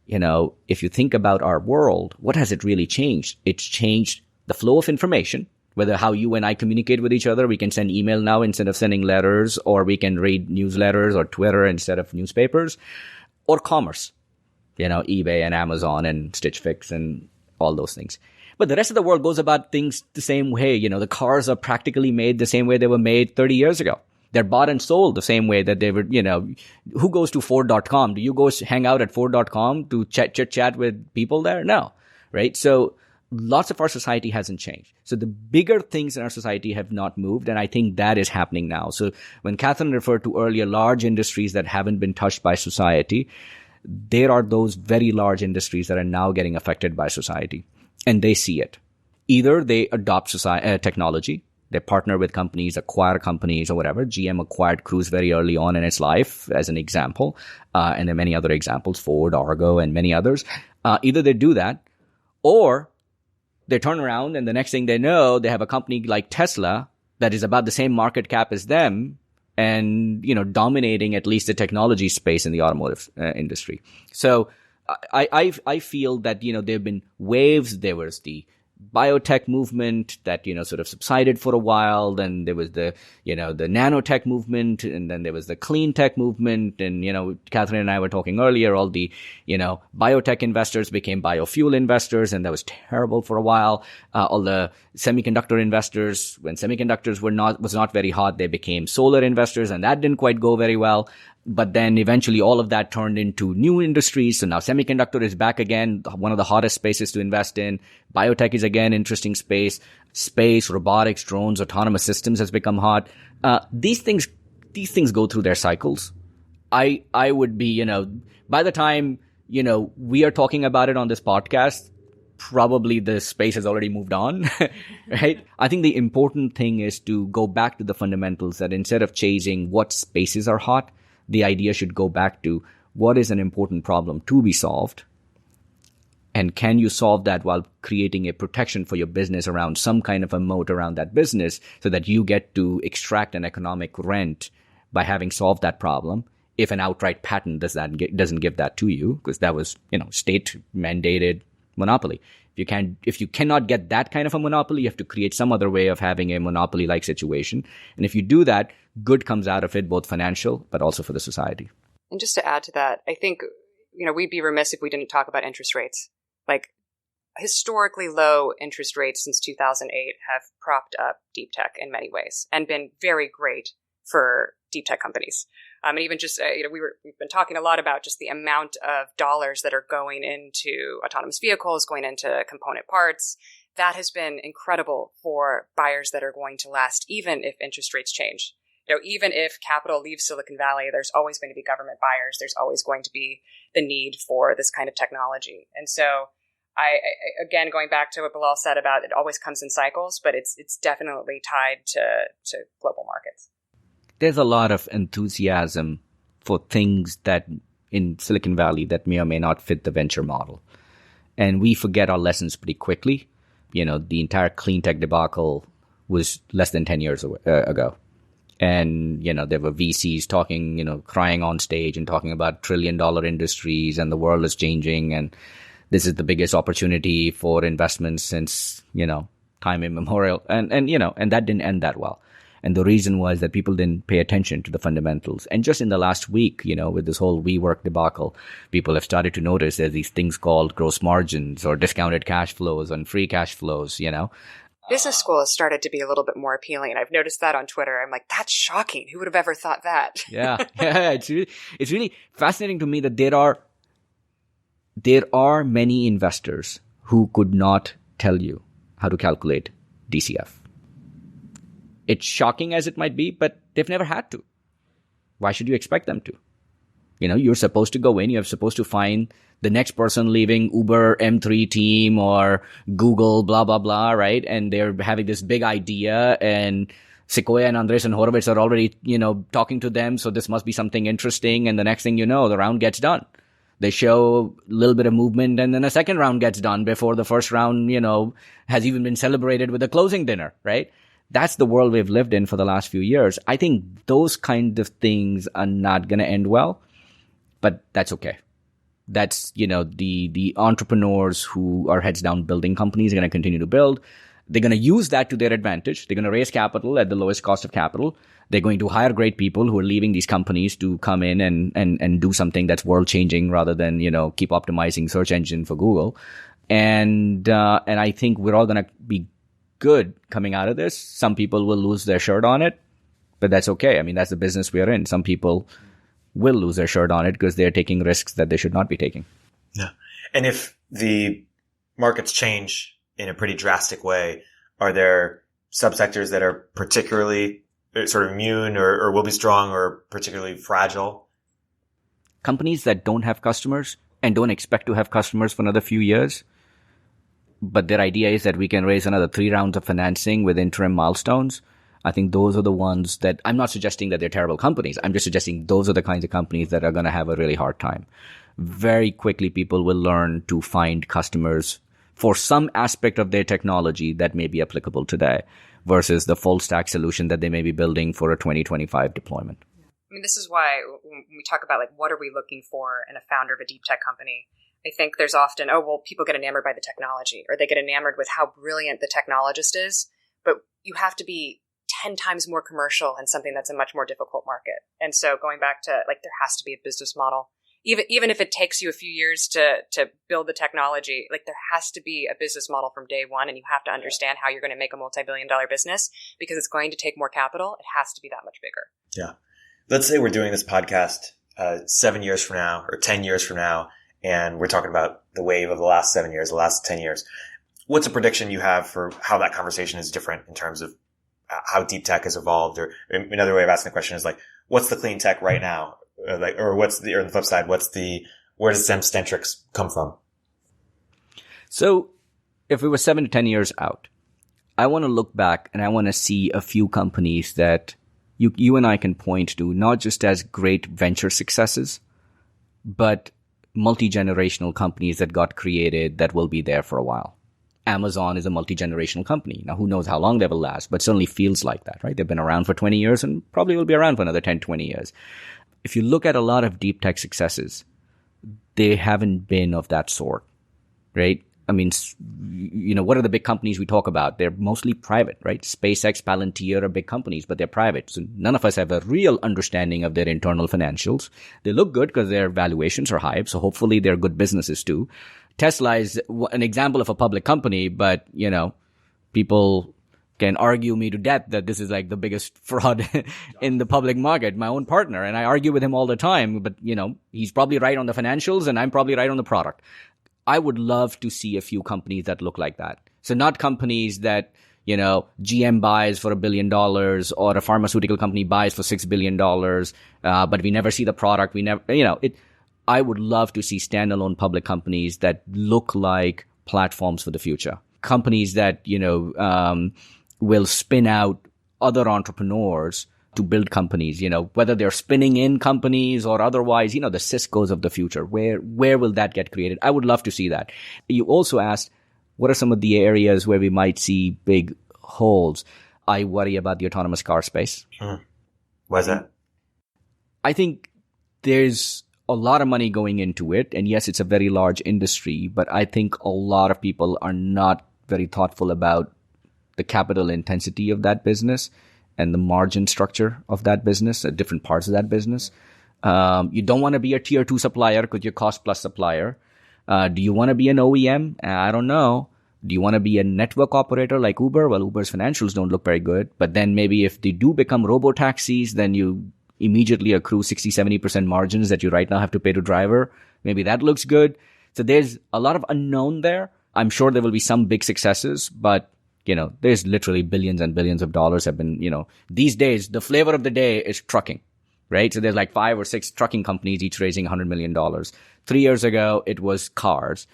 if you think about our world, what has it really changed? It's changed the flow of information, whether how you and I communicate with each other. We can send email now instead of sending letters, or we can read newsletters or Twitter instead of newspapers, or commerce, eBay and Amazon and Stitch Fix and all those things. But the rest of the world goes about things the same way. The cars are practically made the same way they were made 30 years ago. They're bought and sold the same way that they were, who goes to Ford.com? Do you go hang out at Ford.com to chat with people there? No, right? So lots of our society hasn't changed. So the bigger things in our society have not moved. And I think that is happening now. So when Katherine referred to earlier large industries that haven't been touched by society, there are those very large industries that are now getting affected by society. And they see it. Either they adopt technology, they partner with companies, acquire companies or whatever. GM acquired Cruise very early on in its life, as an example. And there are many other examples, Ford, Argo, and many others. Either they do that, or they turn around and the next thing they know, they have a company like Tesla that is about the same market cap as them, and, dominating at least the technology space in the automotive industry. So I feel that, there have been waves. There was the biotech movement that, sort of subsided for a while. Then there was the nanotech movement, and then there was the clean tech movement. And, Katherine and I were talking earlier, all the, biotech investors became biofuel investors, and that was terrible for a while. All the semiconductor investors, when semiconductors was not very hot, they became solar investors, and that didn't quite go very well. But then eventually all of that turned into new industries. So now semiconductor is back again, one of the hottest spaces to invest in. Biotech is again interesting space. Space, robotics, drones, autonomous systems has become hot. These things go through their cycles. I would be, by the time, we are talking about it on this podcast, probably the space has already moved on, right? I think the important thing is to go back to the fundamentals, that instead of chasing what spaces are hot, the idea should go back to what is an important problem to be solved, and can you solve that while creating a protection for your business around some kind of a moat around that business, so that you get to extract an economic rent by having solved that problem, if an outright patent doesn't give that to you, because that was, state mandated monopoly. If you cannot get that kind of a monopoly, you have to create some other way of having a monopoly-like situation. And if you do that, good comes out of it, both financial, but also for the society. And just to add to that, I think, we'd be remiss if we didn't talk about interest rates. Like, historically low interest rates since 2008 have propped up deep tech in many ways and been very great for deep tech companies. And even just, we've been talking a lot about just the amount of dollars that are going into autonomous vehicles, going into component parts. That has been incredible for buyers that are going to last, even if interest rates change. Even if capital leaves Silicon Valley, there's always going to be government buyers. There's always going to be the need for this kind of technology. And so I again, going back to what Bilal said about it always comes in cycles, but it's definitely tied to global markets. There's a lot of enthusiasm for things that in Silicon Valley that may or may not fit the venture model. And we forget our lessons pretty quickly. The entire clean tech debacle was less than 10 years ago. And, there were VCs talking, crying on stage and talking about $1 trillion industries, and the world is changing, and this is the biggest opportunity for investments since, time immemorial. And that didn't end that well. And the reason was that people didn't pay attention to the fundamentals. And just in the last week, with this whole WeWork debacle, people have started to notice there's these things called gross margins or discounted cash flows and free cash flows, Business school has started to be a little bit more appealing. I've noticed that on Twitter. I'm like, that's shocking. Who would have ever thought that? Yeah. It's really fascinating to me that there are many investors who could not tell you how to calculate DCF. It's shocking as it might be, but they've never had to. Why should you expect them to? You're supposed to go in, you're supposed to find the next person leaving Uber M3 team or Google, blah, blah, blah, right? And they're having this big idea, and Sequoia and Andreessen Horowitz are already, talking to them. So this must be something interesting. And the next thing you know, the round gets done. They show a little bit of movement, and then a second round gets done before the first round, has even been celebrated with a closing dinner, right? That's the world we've lived in for the last few years. I think those kind of things are not going to end well, but that's okay. That's, the entrepreneurs who are heads down building companies are going to continue to build. They're going to use that to their advantage. They're going to raise capital at the lowest cost of capital. They're going to hire great people who are leaving these companies to come in and do something that's world changing rather than, keep optimizing search engine for Google. And I think we're all going to be good coming out of this. Some people will lose their shirt on it, but that's okay. I mean, that's the business we're in. Some people will lose their shirt on it because they're taking risks that they should not be taking. Yeah. And if the markets change in a pretty drastic way, are there subsectors that are particularly sort of immune or will be strong or particularly fragile? Companies that don't have customers and don't expect to have customers for another few years, but their idea is that we can raise another 3 rounds of financing with interim milestones. I think those are the ones that I'm not suggesting that they're terrible companies. I'm just suggesting those are the kinds of companies that are going to have a really hard time. Very quickly, people will learn to find customers for some aspect of their technology that may be applicable today versus the full stack solution that they may be building for a 2025 deployment. I mean, this is why when we talk about what are we looking for in a founder of a deep tech company, I think there's often, people get enamored by the technology, or they get enamored with how brilliant the technologist is, but you have to be 10 times more commercial in something that's a much more difficult market. And so going back to there has to be a business model. Even if it takes you a few years to build the technology, there has to be a business model from day one, and you have to understand how you're going to make a multi-billion-dollar business because it's going to take more capital. It has to be that much bigger. Yeah. Let's say we're doing this podcast 7 years from now or 10 years from now, and we're talking about the wave of the last 7 years, the last 10 years. What's a prediction you have for how that conversation is different in terms of how deep tech has evolved? Or another way of asking the question is what's the clean tech right now? Or the flip side, where does Zemcentrix come from? So if we were 7 to 10 years out, I want to look back and I want to see a few companies that you and I can point to, not just as great venture successes, but multi-generational companies that got created that will be there for a while. Amazon is a multi-generational company. Now, who knows how long they will last, but certainly feels like that, right? They've been around for 20 years and probably will be around for another 10, 20 years. If you look at a lot of deep tech successes, they haven't been of that sort, right? I mean, what are the big companies we talk about? They're mostly private, right? SpaceX, Palantir are big companies, but they're private. So none of us have a real understanding of their internal financials. They look good because their valuations are high. So hopefully they're good businesses too. Tesla is an example of a public company, but, people can argue me to death that this is the biggest fraud in the public market. My own partner, and I argue with him all the time, but, he's probably right on the financials and I'm probably right on the product. I would love to see a few companies that look like that. So not companies that, GM buys for $1 billion or a pharmaceutical company buys for $6 billion, but we never see the product. I would love to see standalone public companies that look like platforms for the future. Companies that, will spin out other entrepreneurs to build companies, whether they're spinning in companies or otherwise, the Ciscos of the future. Where will that get created? I would love to see that. You also asked, what are some of the areas where we might see big holes? I worry about the autonomous car space. Why is that? I think there's a lot of money going into it. And yes, it's a very large industry, but I think a lot of people are not very thoughtful about the capital intensity of that business and the margin structure of that business at different parts of that business. You don't want to be a tier 2 supplier because you're cost plus supplier. Do you want to be an OEM? I don't know. Do you want to be a network operator like Uber? Well, Uber's financials don't look very good. But then maybe if they do become robo-taxis, then you immediately accrue 60, 70% margins that you right now have to pay to driver. Maybe that looks good. So there's a lot of unknown there. I'm sure there will be some big successes, but there's literally billions and billions of dollars have been, these days, the flavor of the day is trucking, right? So there's like 5 or 6 trucking companies, each raising $100 million. 3 years ago, it was cars.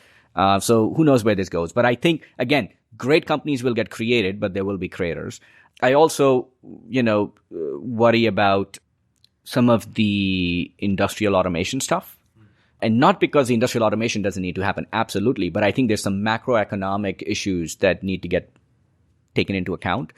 So who knows where this goes? But I think, again, great companies will get created, but there will be creators. I also, worry about some of the industrial automation stuff. And not because the industrial automation doesn't need to happen, absolutely. But I think there's some macroeconomic issues that need to get taken into account.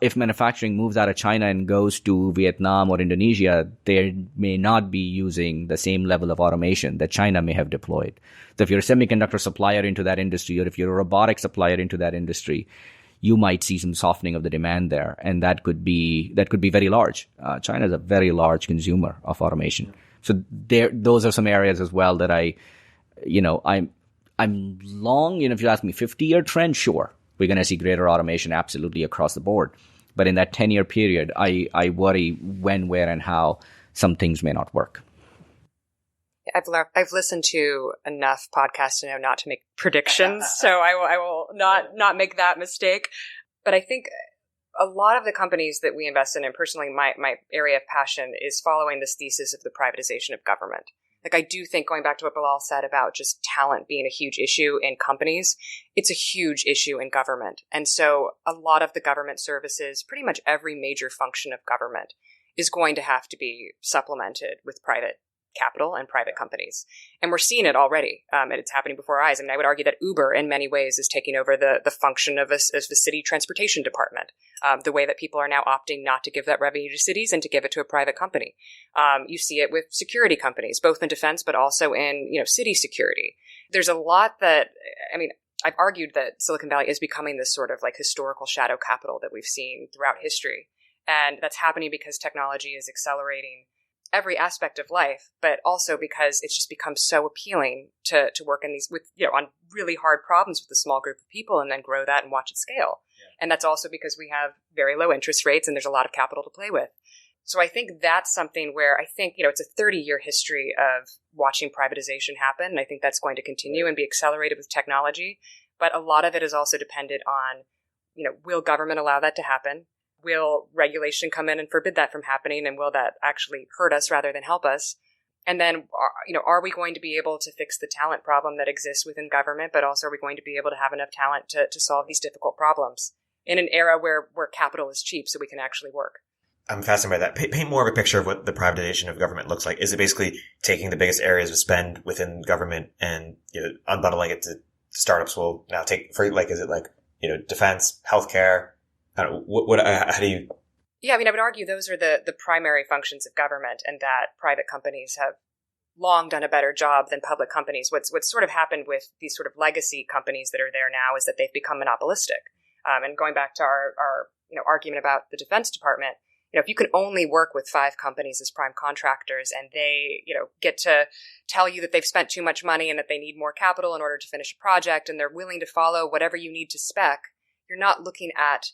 If manufacturing moves out of China and goes to Vietnam or Indonesia, they may not be using the same level of automation that China may have deployed. So if you're a semiconductor supplier into that industry, or if you're a robotic supplier into that industry, you might see some softening of the demand there. And that could be very large. China is a very large consumer of automation. So those are some areas as well that I'm long, if you ask me 50-year trend, sure. We're going to see greater automation absolutely across the board. But in that 10-year period, I worry when, where, and how some things may not work. I've listened to enough podcasts to know not to make predictions, so I will not make that mistake. But I think a lot of the companies that we invest in, and personally my area of passion, is following this thesis of the privatization of government. Like, I do think, going back to what Bilal said about just talent being a huge issue in companies, it's a huge issue in government. And so a lot of the government services, pretty much every major function of government, is going to have to be supplemented with private capital and private companies. And we're seeing it already. And it's happening before our eyes. I mean, I would argue that Uber in many ways is taking over the function of the city transportation department. The way that people are now opting not to give that revenue to cities and to give it to a private company. You see it with security companies, both in defense, but also in, city security. There's a lot that, I've argued that Silicon Valley is becoming this sort of like historical shadow capital that we've seen throughout history. And that's happening because technology is accelerating every aspect of life, but also because it's just become so appealing to work in these on really hard problems with a small group of people and then grow that and watch it scale. Yeah. And that's also because we have very low interest rates and there's a lot of capital to play with. So I think that's something where I think, it's a 30-year history of watching privatization happen. And I think that's going to continue and be accelerated with technology. But a lot of it is also dependent on, will government allow that to happen? Will regulation come in and forbid that from happening? And will that actually hurt us rather than help us? And then, are we going to be able to fix the talent problem that exists within government, but also are we going to be able to have enough talent to solve these difficult problems in an era where capital is cheap so we can actually work? I'm fascinated by that. Paint more of a picture of what the privatization of government looks like. Is it basically taking the biggest areas of spend within government and unbundling it to startups will now take for, like, is it like, defense, healthcare? How do you? Yeah, I would argue those are the primary functions of government, and that private companies have long done a better job than public companies. What's sort of happened with these sort of legacy companies that are there now is that they've become monopolistic. And going back to our argument about the Defense Department, if you can only work with 5 companies as prime contractors, and they get to tell you that they've spent too much money and that they need more capital in order to finish a project, and they're willing to follow whatever you need to spec, you're not looking at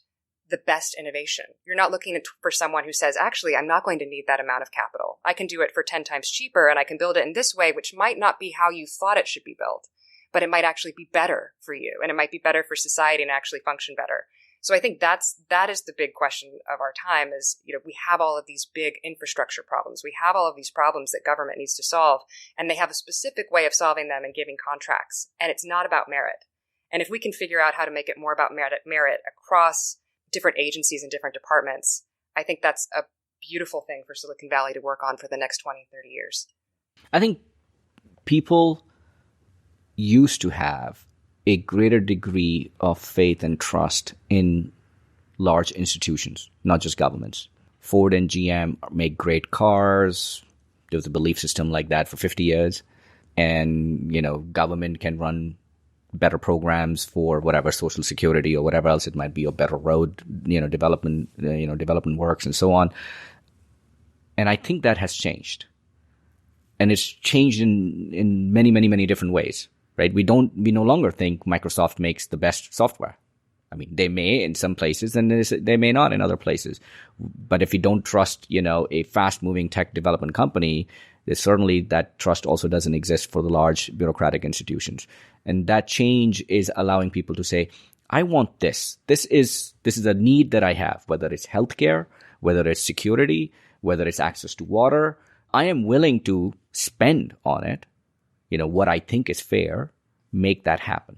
the best innovation. You're not looking for someone who says, actually, I'm not going to need that amount of capital. I can do it for 10 times cheaper, and I can build it in this way, which might not be how you thought it should be built, but it might actually be better for you, and it might be better for society and actually function better. So I think that is the big question of our time is, we have all of these big infrastructure problems. We have all of these problems that government needs to solve, and they have a specific way of solving them and giving contracts, and it's not about merit. And if we can figure out how to make it more about merit across different agencies and different departments, I think that's a beautiful thing for Silicon Valley to work on for the next 20, 30 years. I think people used to have a greater degree of faith and trust in large institutions, not just governments. Ford and GM make great cars. There was a belief system like that for 50 years. And, government can run better programs for whatever social security or whatever else it might be, or better road, development, development works and so on. And I think that has changed. And it's changed in many, many, many different ways, right? We no longer think Microsoft makes the best software. I mean, they may in some places and they may not in other places. But if we don't trust, a fast moving tech development company, there's certainly that trust also doesn't exist for the large bureaucratic institutions. And that change is allowing people to say, I want this. This is a need that I have, whether it's healthcare, whether it's security, whether it's access to water. I am willing to spend on it, what I think is fair, make that happen.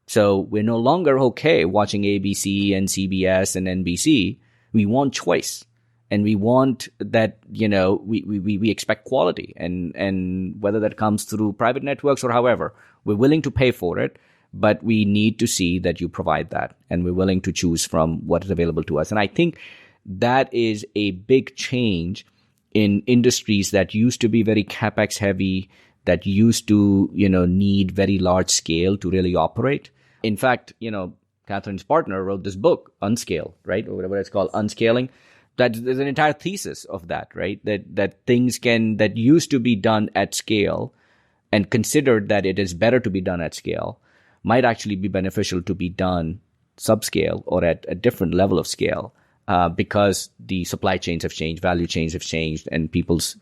So we're no longer okay watching ABC and CBS and NBC. We want choice. And we want that, we expect quality. And whether that comes through private networks or however, we're willing to pay for it. But we need to see that you provide that. And we're willing to choose from what is available to us. And I think that is a big change in industries that used to be very CapEx heavy, that used to, need very large scale to really operate. In fact, Catherine's partner wrote this book, Unscale, right? Or whatever it's called, Unscaling. There's an entire thesis of that, right? That things that used to be done at scale and considered that it is better to be done at scale might actually be beneficial to be done subscale or at a different level of scale, because the supply chains have changed, value chains have changed, and people's,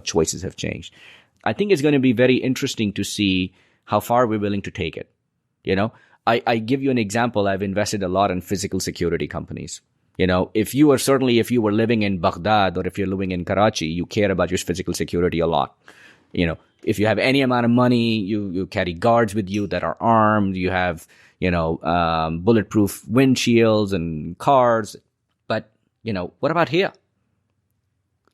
choices have changed. I think it's going to be very interesting to see how far we're willing to take it. I give you an example. I've invested a lot in physical security companies. If you were living in Baghdad or if you're living in Karachi, you care about your physical security a lot. If you have any amount of money, you carry guards with you that are armed. You have, bulletproof windshields and cars. But, what about here?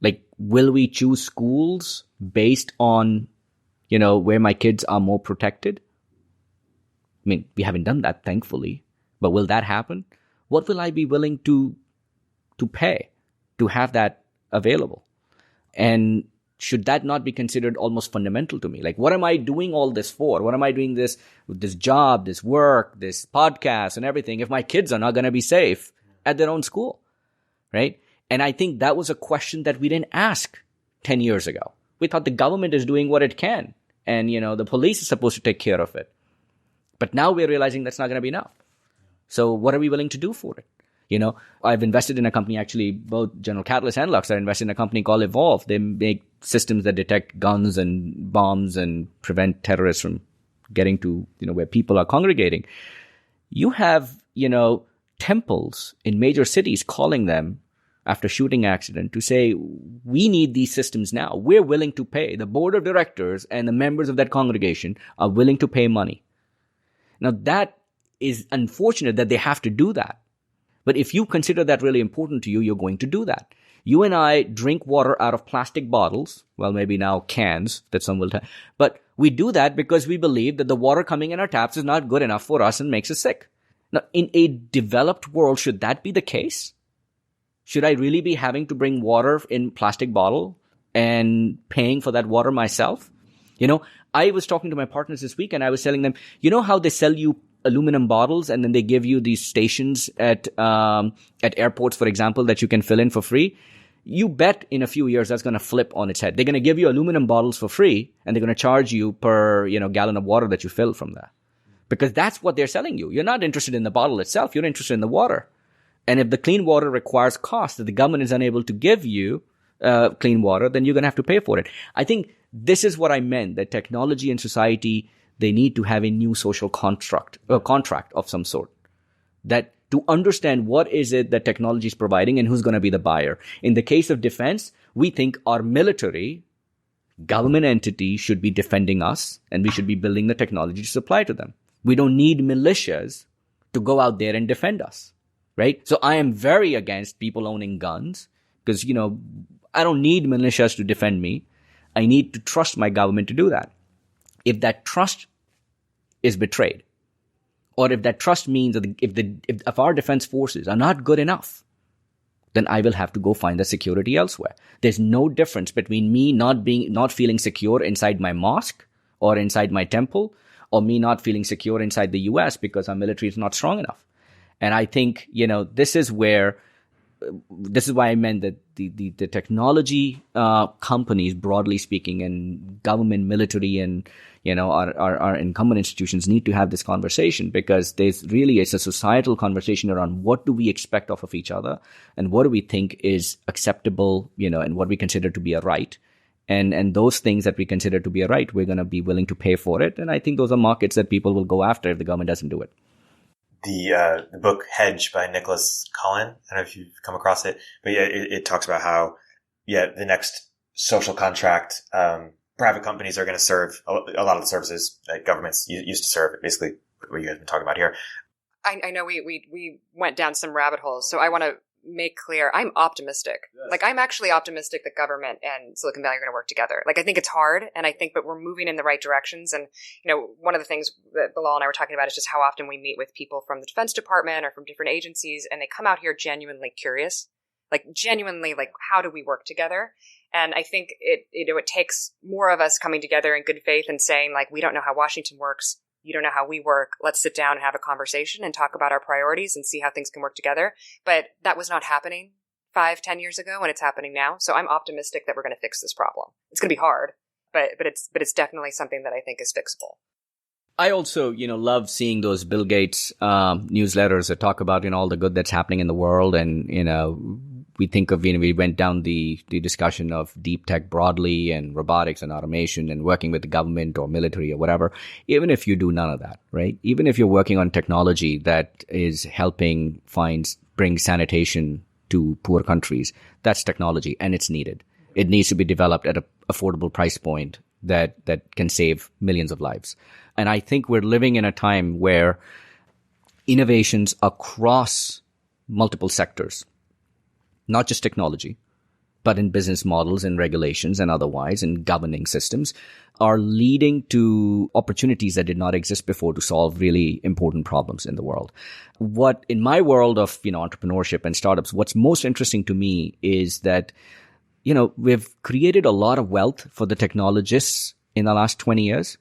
Like, will we choose schools based on, where my kids are more protected? I mean, we haven't done that, thankfully. But will that happen? What will I be willing to pay to have that available? And should that not be considered almost fundamental to me? Like, what am I doing all this for? What am I doing this job, this work, this podcast and everything if my kids are not going to be safe at their own school, right? And I think that was a question that we didn't ask 10 years ago. We thought the government is doing what it can and, the police is supposed to take care of it. But now we're realizing that's not going to be enough. So what are we willing to do for it? I've invested in a company, actually, both General Catalyst and Lux. I invested in a company called Evolve. They make systems that detect guns and bombs and prevent terrorists from getting to, where people are congregating. You have, temples in major cities calling them after shooting accident to say, we need these systems now. We're willing to pay. The board of directors and the members of that congregation are willing to pay money. Now, that is unfortunate that they have to do that. But if you consider that really important to you, you're going to do that. You and I drink water out of plastic bottles. Well, maybe now cans that some will but we do that because we believe that the water coming in our taps is not good enough for us and makes us sick. Now, in a developed world, should that be the case? Should I really be having to bring water in plastic bottle and paying for that water myself? I was talking to my partners this week and I was telling them, how they sell you aluminum bottles and then they give you these stations at airports, for example, that you can fill in for free. You bet in a few years that's going to flip on its head. They're going to give you aluminum bottles for free and they're going to charge you per, gallon of water that you fill from that. Because that's what they're selling you. You're not interested in the bottle itself. You're interested in the water. And if the clean water requires cost that the government is unable to give you clean water, then you're going to have to pay for it. I think this is what I meant, that technology and society, they need to have a new social contract of some sort. That to understand what is it that technology is providing and who's going to be the buyer. In the case of defense, we think our military government entity should be defending us and we should be building the technology to supply to them. We don't need militias to go out there and defend us, right? So I am very against people owning guns because, I don't need militias to defend me. I need to trust my government to do that. If that trust is betrayed, or if that trust means that if our defense forces are not good enough, then I will have to go find the security elsewhere. There's no difference between me not feeling secure inside my mosque or inside my temple, or me not feeling secure inside the US because our military is not strong enough. And I think, this is why I meant that the technology companies, broadly speaking, and government, military, and our incumbent institutions need to have this conversation, because it's a societal conversation around what do we expect of each other, and what do we think is acceptable, and what we consider to be a right. And those things that we consider to be a right, we're going to be willing to pay for it. And I think those are markets that people will go after if the government doesn't do it. The book Hedge by Nicholas Cullen, I don't know if you've come across it, but yeah, it talks about how, the next social contract, private companies are going to serve a lot of the services that governments used to serve, basically what you guys have been talking about here. I know we went down some rabbit holes, so I want to make clear I'm optimistic. Yes. Like, I'm actually optimistic that government and Silicon Valley are going to work together. Like, I think it's hard, but we're moving in the right directions. And, one of the things that Bilal and I were talking about is just how often we meet with people from the Defense Department or from different agencies, and they come out here genuinely curious, like how do we work together? And I think it takes more of us coming together in good faith and saying, like, we don't know how Washington works. You don't know how we work. Let's sit down and have a conversation and talk about our priorities and see how things can work together. But that was not happening 5-10 years ago, and it's happening now. So I'm optimistic that we're going to fix this problem. It's going to be hard, but it's definitely something that I think is fixable. I also, love seeing those Bill Gates newsletters that talk about, all the good that's happening in the world. And, we think of, we went down the discussion of deep tech broadly, and robotics and automation, and working with the government or military or whatever. Even if you do none of that, right? Even if you're working on technology that is helping bring sanitation to poor countries, that's technology, and it's needed. It needs to be developed at an affordable price point that can save millions of lives. And I think we're living in a time where innovations across multiple sectors, not just technology, but in business models and regulations and otherwise, and governing systems, are leading to opportunities that did not exist before to solve really important problems in the world. What, in my world of, entrepreneurship and startups, what's most interesting to me is that, we've created a lot of wealth for the technologists in the last 20 years.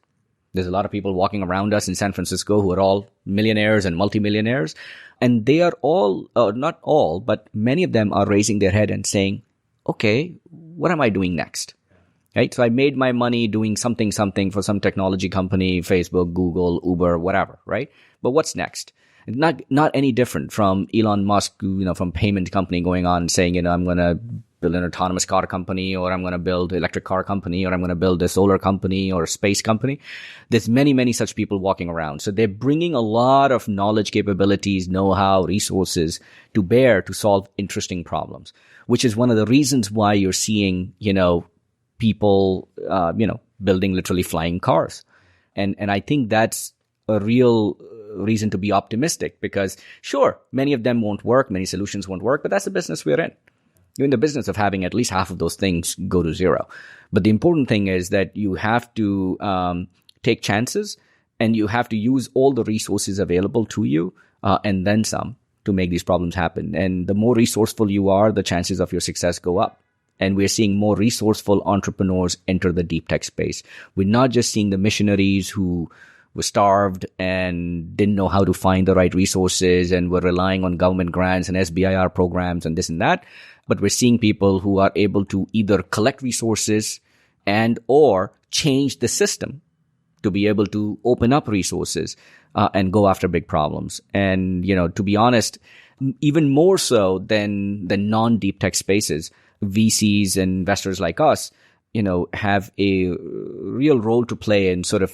There's a lot of people walking around us in San Francisco who are all millionaires and multimillionaires. And they are all, not all, but many of them are raising their head and saying, okay, what am I doing next? Right? So I made my money doing something for some technology company, Facebook, Google, Uber, whatever, right? But what's next? Not any different from Elon Musk, from payment company going on and saying, I'm going to build an autonomous car company, or I'm going to build an electric car company, or I'm going to build a solar company or a space company. There's many, many such people walking around. So they're bringing a lot of knowledge, capabilities, know-how, resources to bear to solve interesting problems, which is one of the reasons why you're seeing, people, building literally flying cars. And I think that's a real reason to be optimistic, because sure, many of them won't work, many solutions won't work, but that's the business we're in. You're in the business of having at least half of those things go to zero. But the important thing is that you have to take chances, and you have to use all the resources available to you, and then some, to make these problems happen. And the more resourceful you are, the chances of your success go up. And we're seeing more resourceful entrepreneurs enter the deep tech space. We're not just seeing the missionaries who were starved and didn't know how to find the right resources and were relying on government grants and SBIR programs and this and that. But we're seeing people who are able to either collect resources and or change the system to be able to open up resources and go after big problems. And, to be honest, even more so than the non-deep tech spaces, VCs and investors like us, have a real role to play in sort of,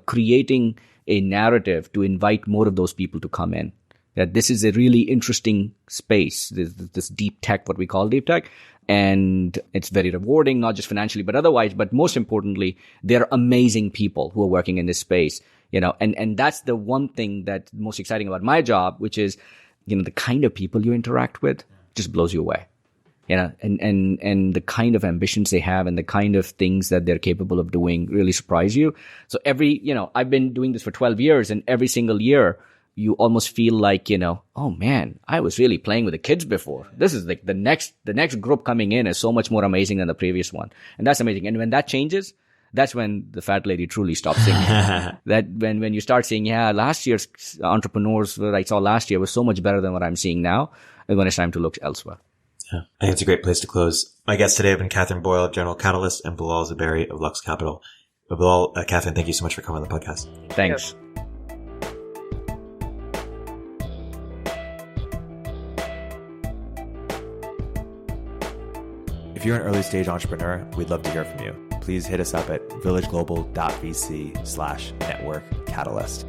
creating a narrative to invite more of those people to come in. That this is a really interesting space, this deep tech, what we call deep tech. And it's very rewarding, not just financially, but otherwise. But most importantly, there are amazing people who are working in this space, and that's the one thing that's most exciting about my job, which is, the kind of people you interact with just blows you away. And the kind of ambitions they have and the kind of things that they're capable of doing really surprise you. So I've been doing this for 12 years, and every single year you almost feel like, oh man, I was really playing with the kids before. This is like the next group coming in is so much more amazing than the previous one. And that's amazing. And when that changes, That's when the fat lady truly stops singing. That when you start saying, yeah, last year's entrepreneurs, what I saw last year was so much better than what I'm seeing now, and when it's time to look elsewhere. Yeah, I think it's a great place to close. My guests today have been Katherine Boyle of General Catalyst and Bilal Zuberi of Lux Capital. Bilal, Katherine, thank you so much for coming on the podcast. Thanks. If you're an early stage entrepreneur, we'd love to hear from you. Please hit us up at villageglobal.vc/network catalyst.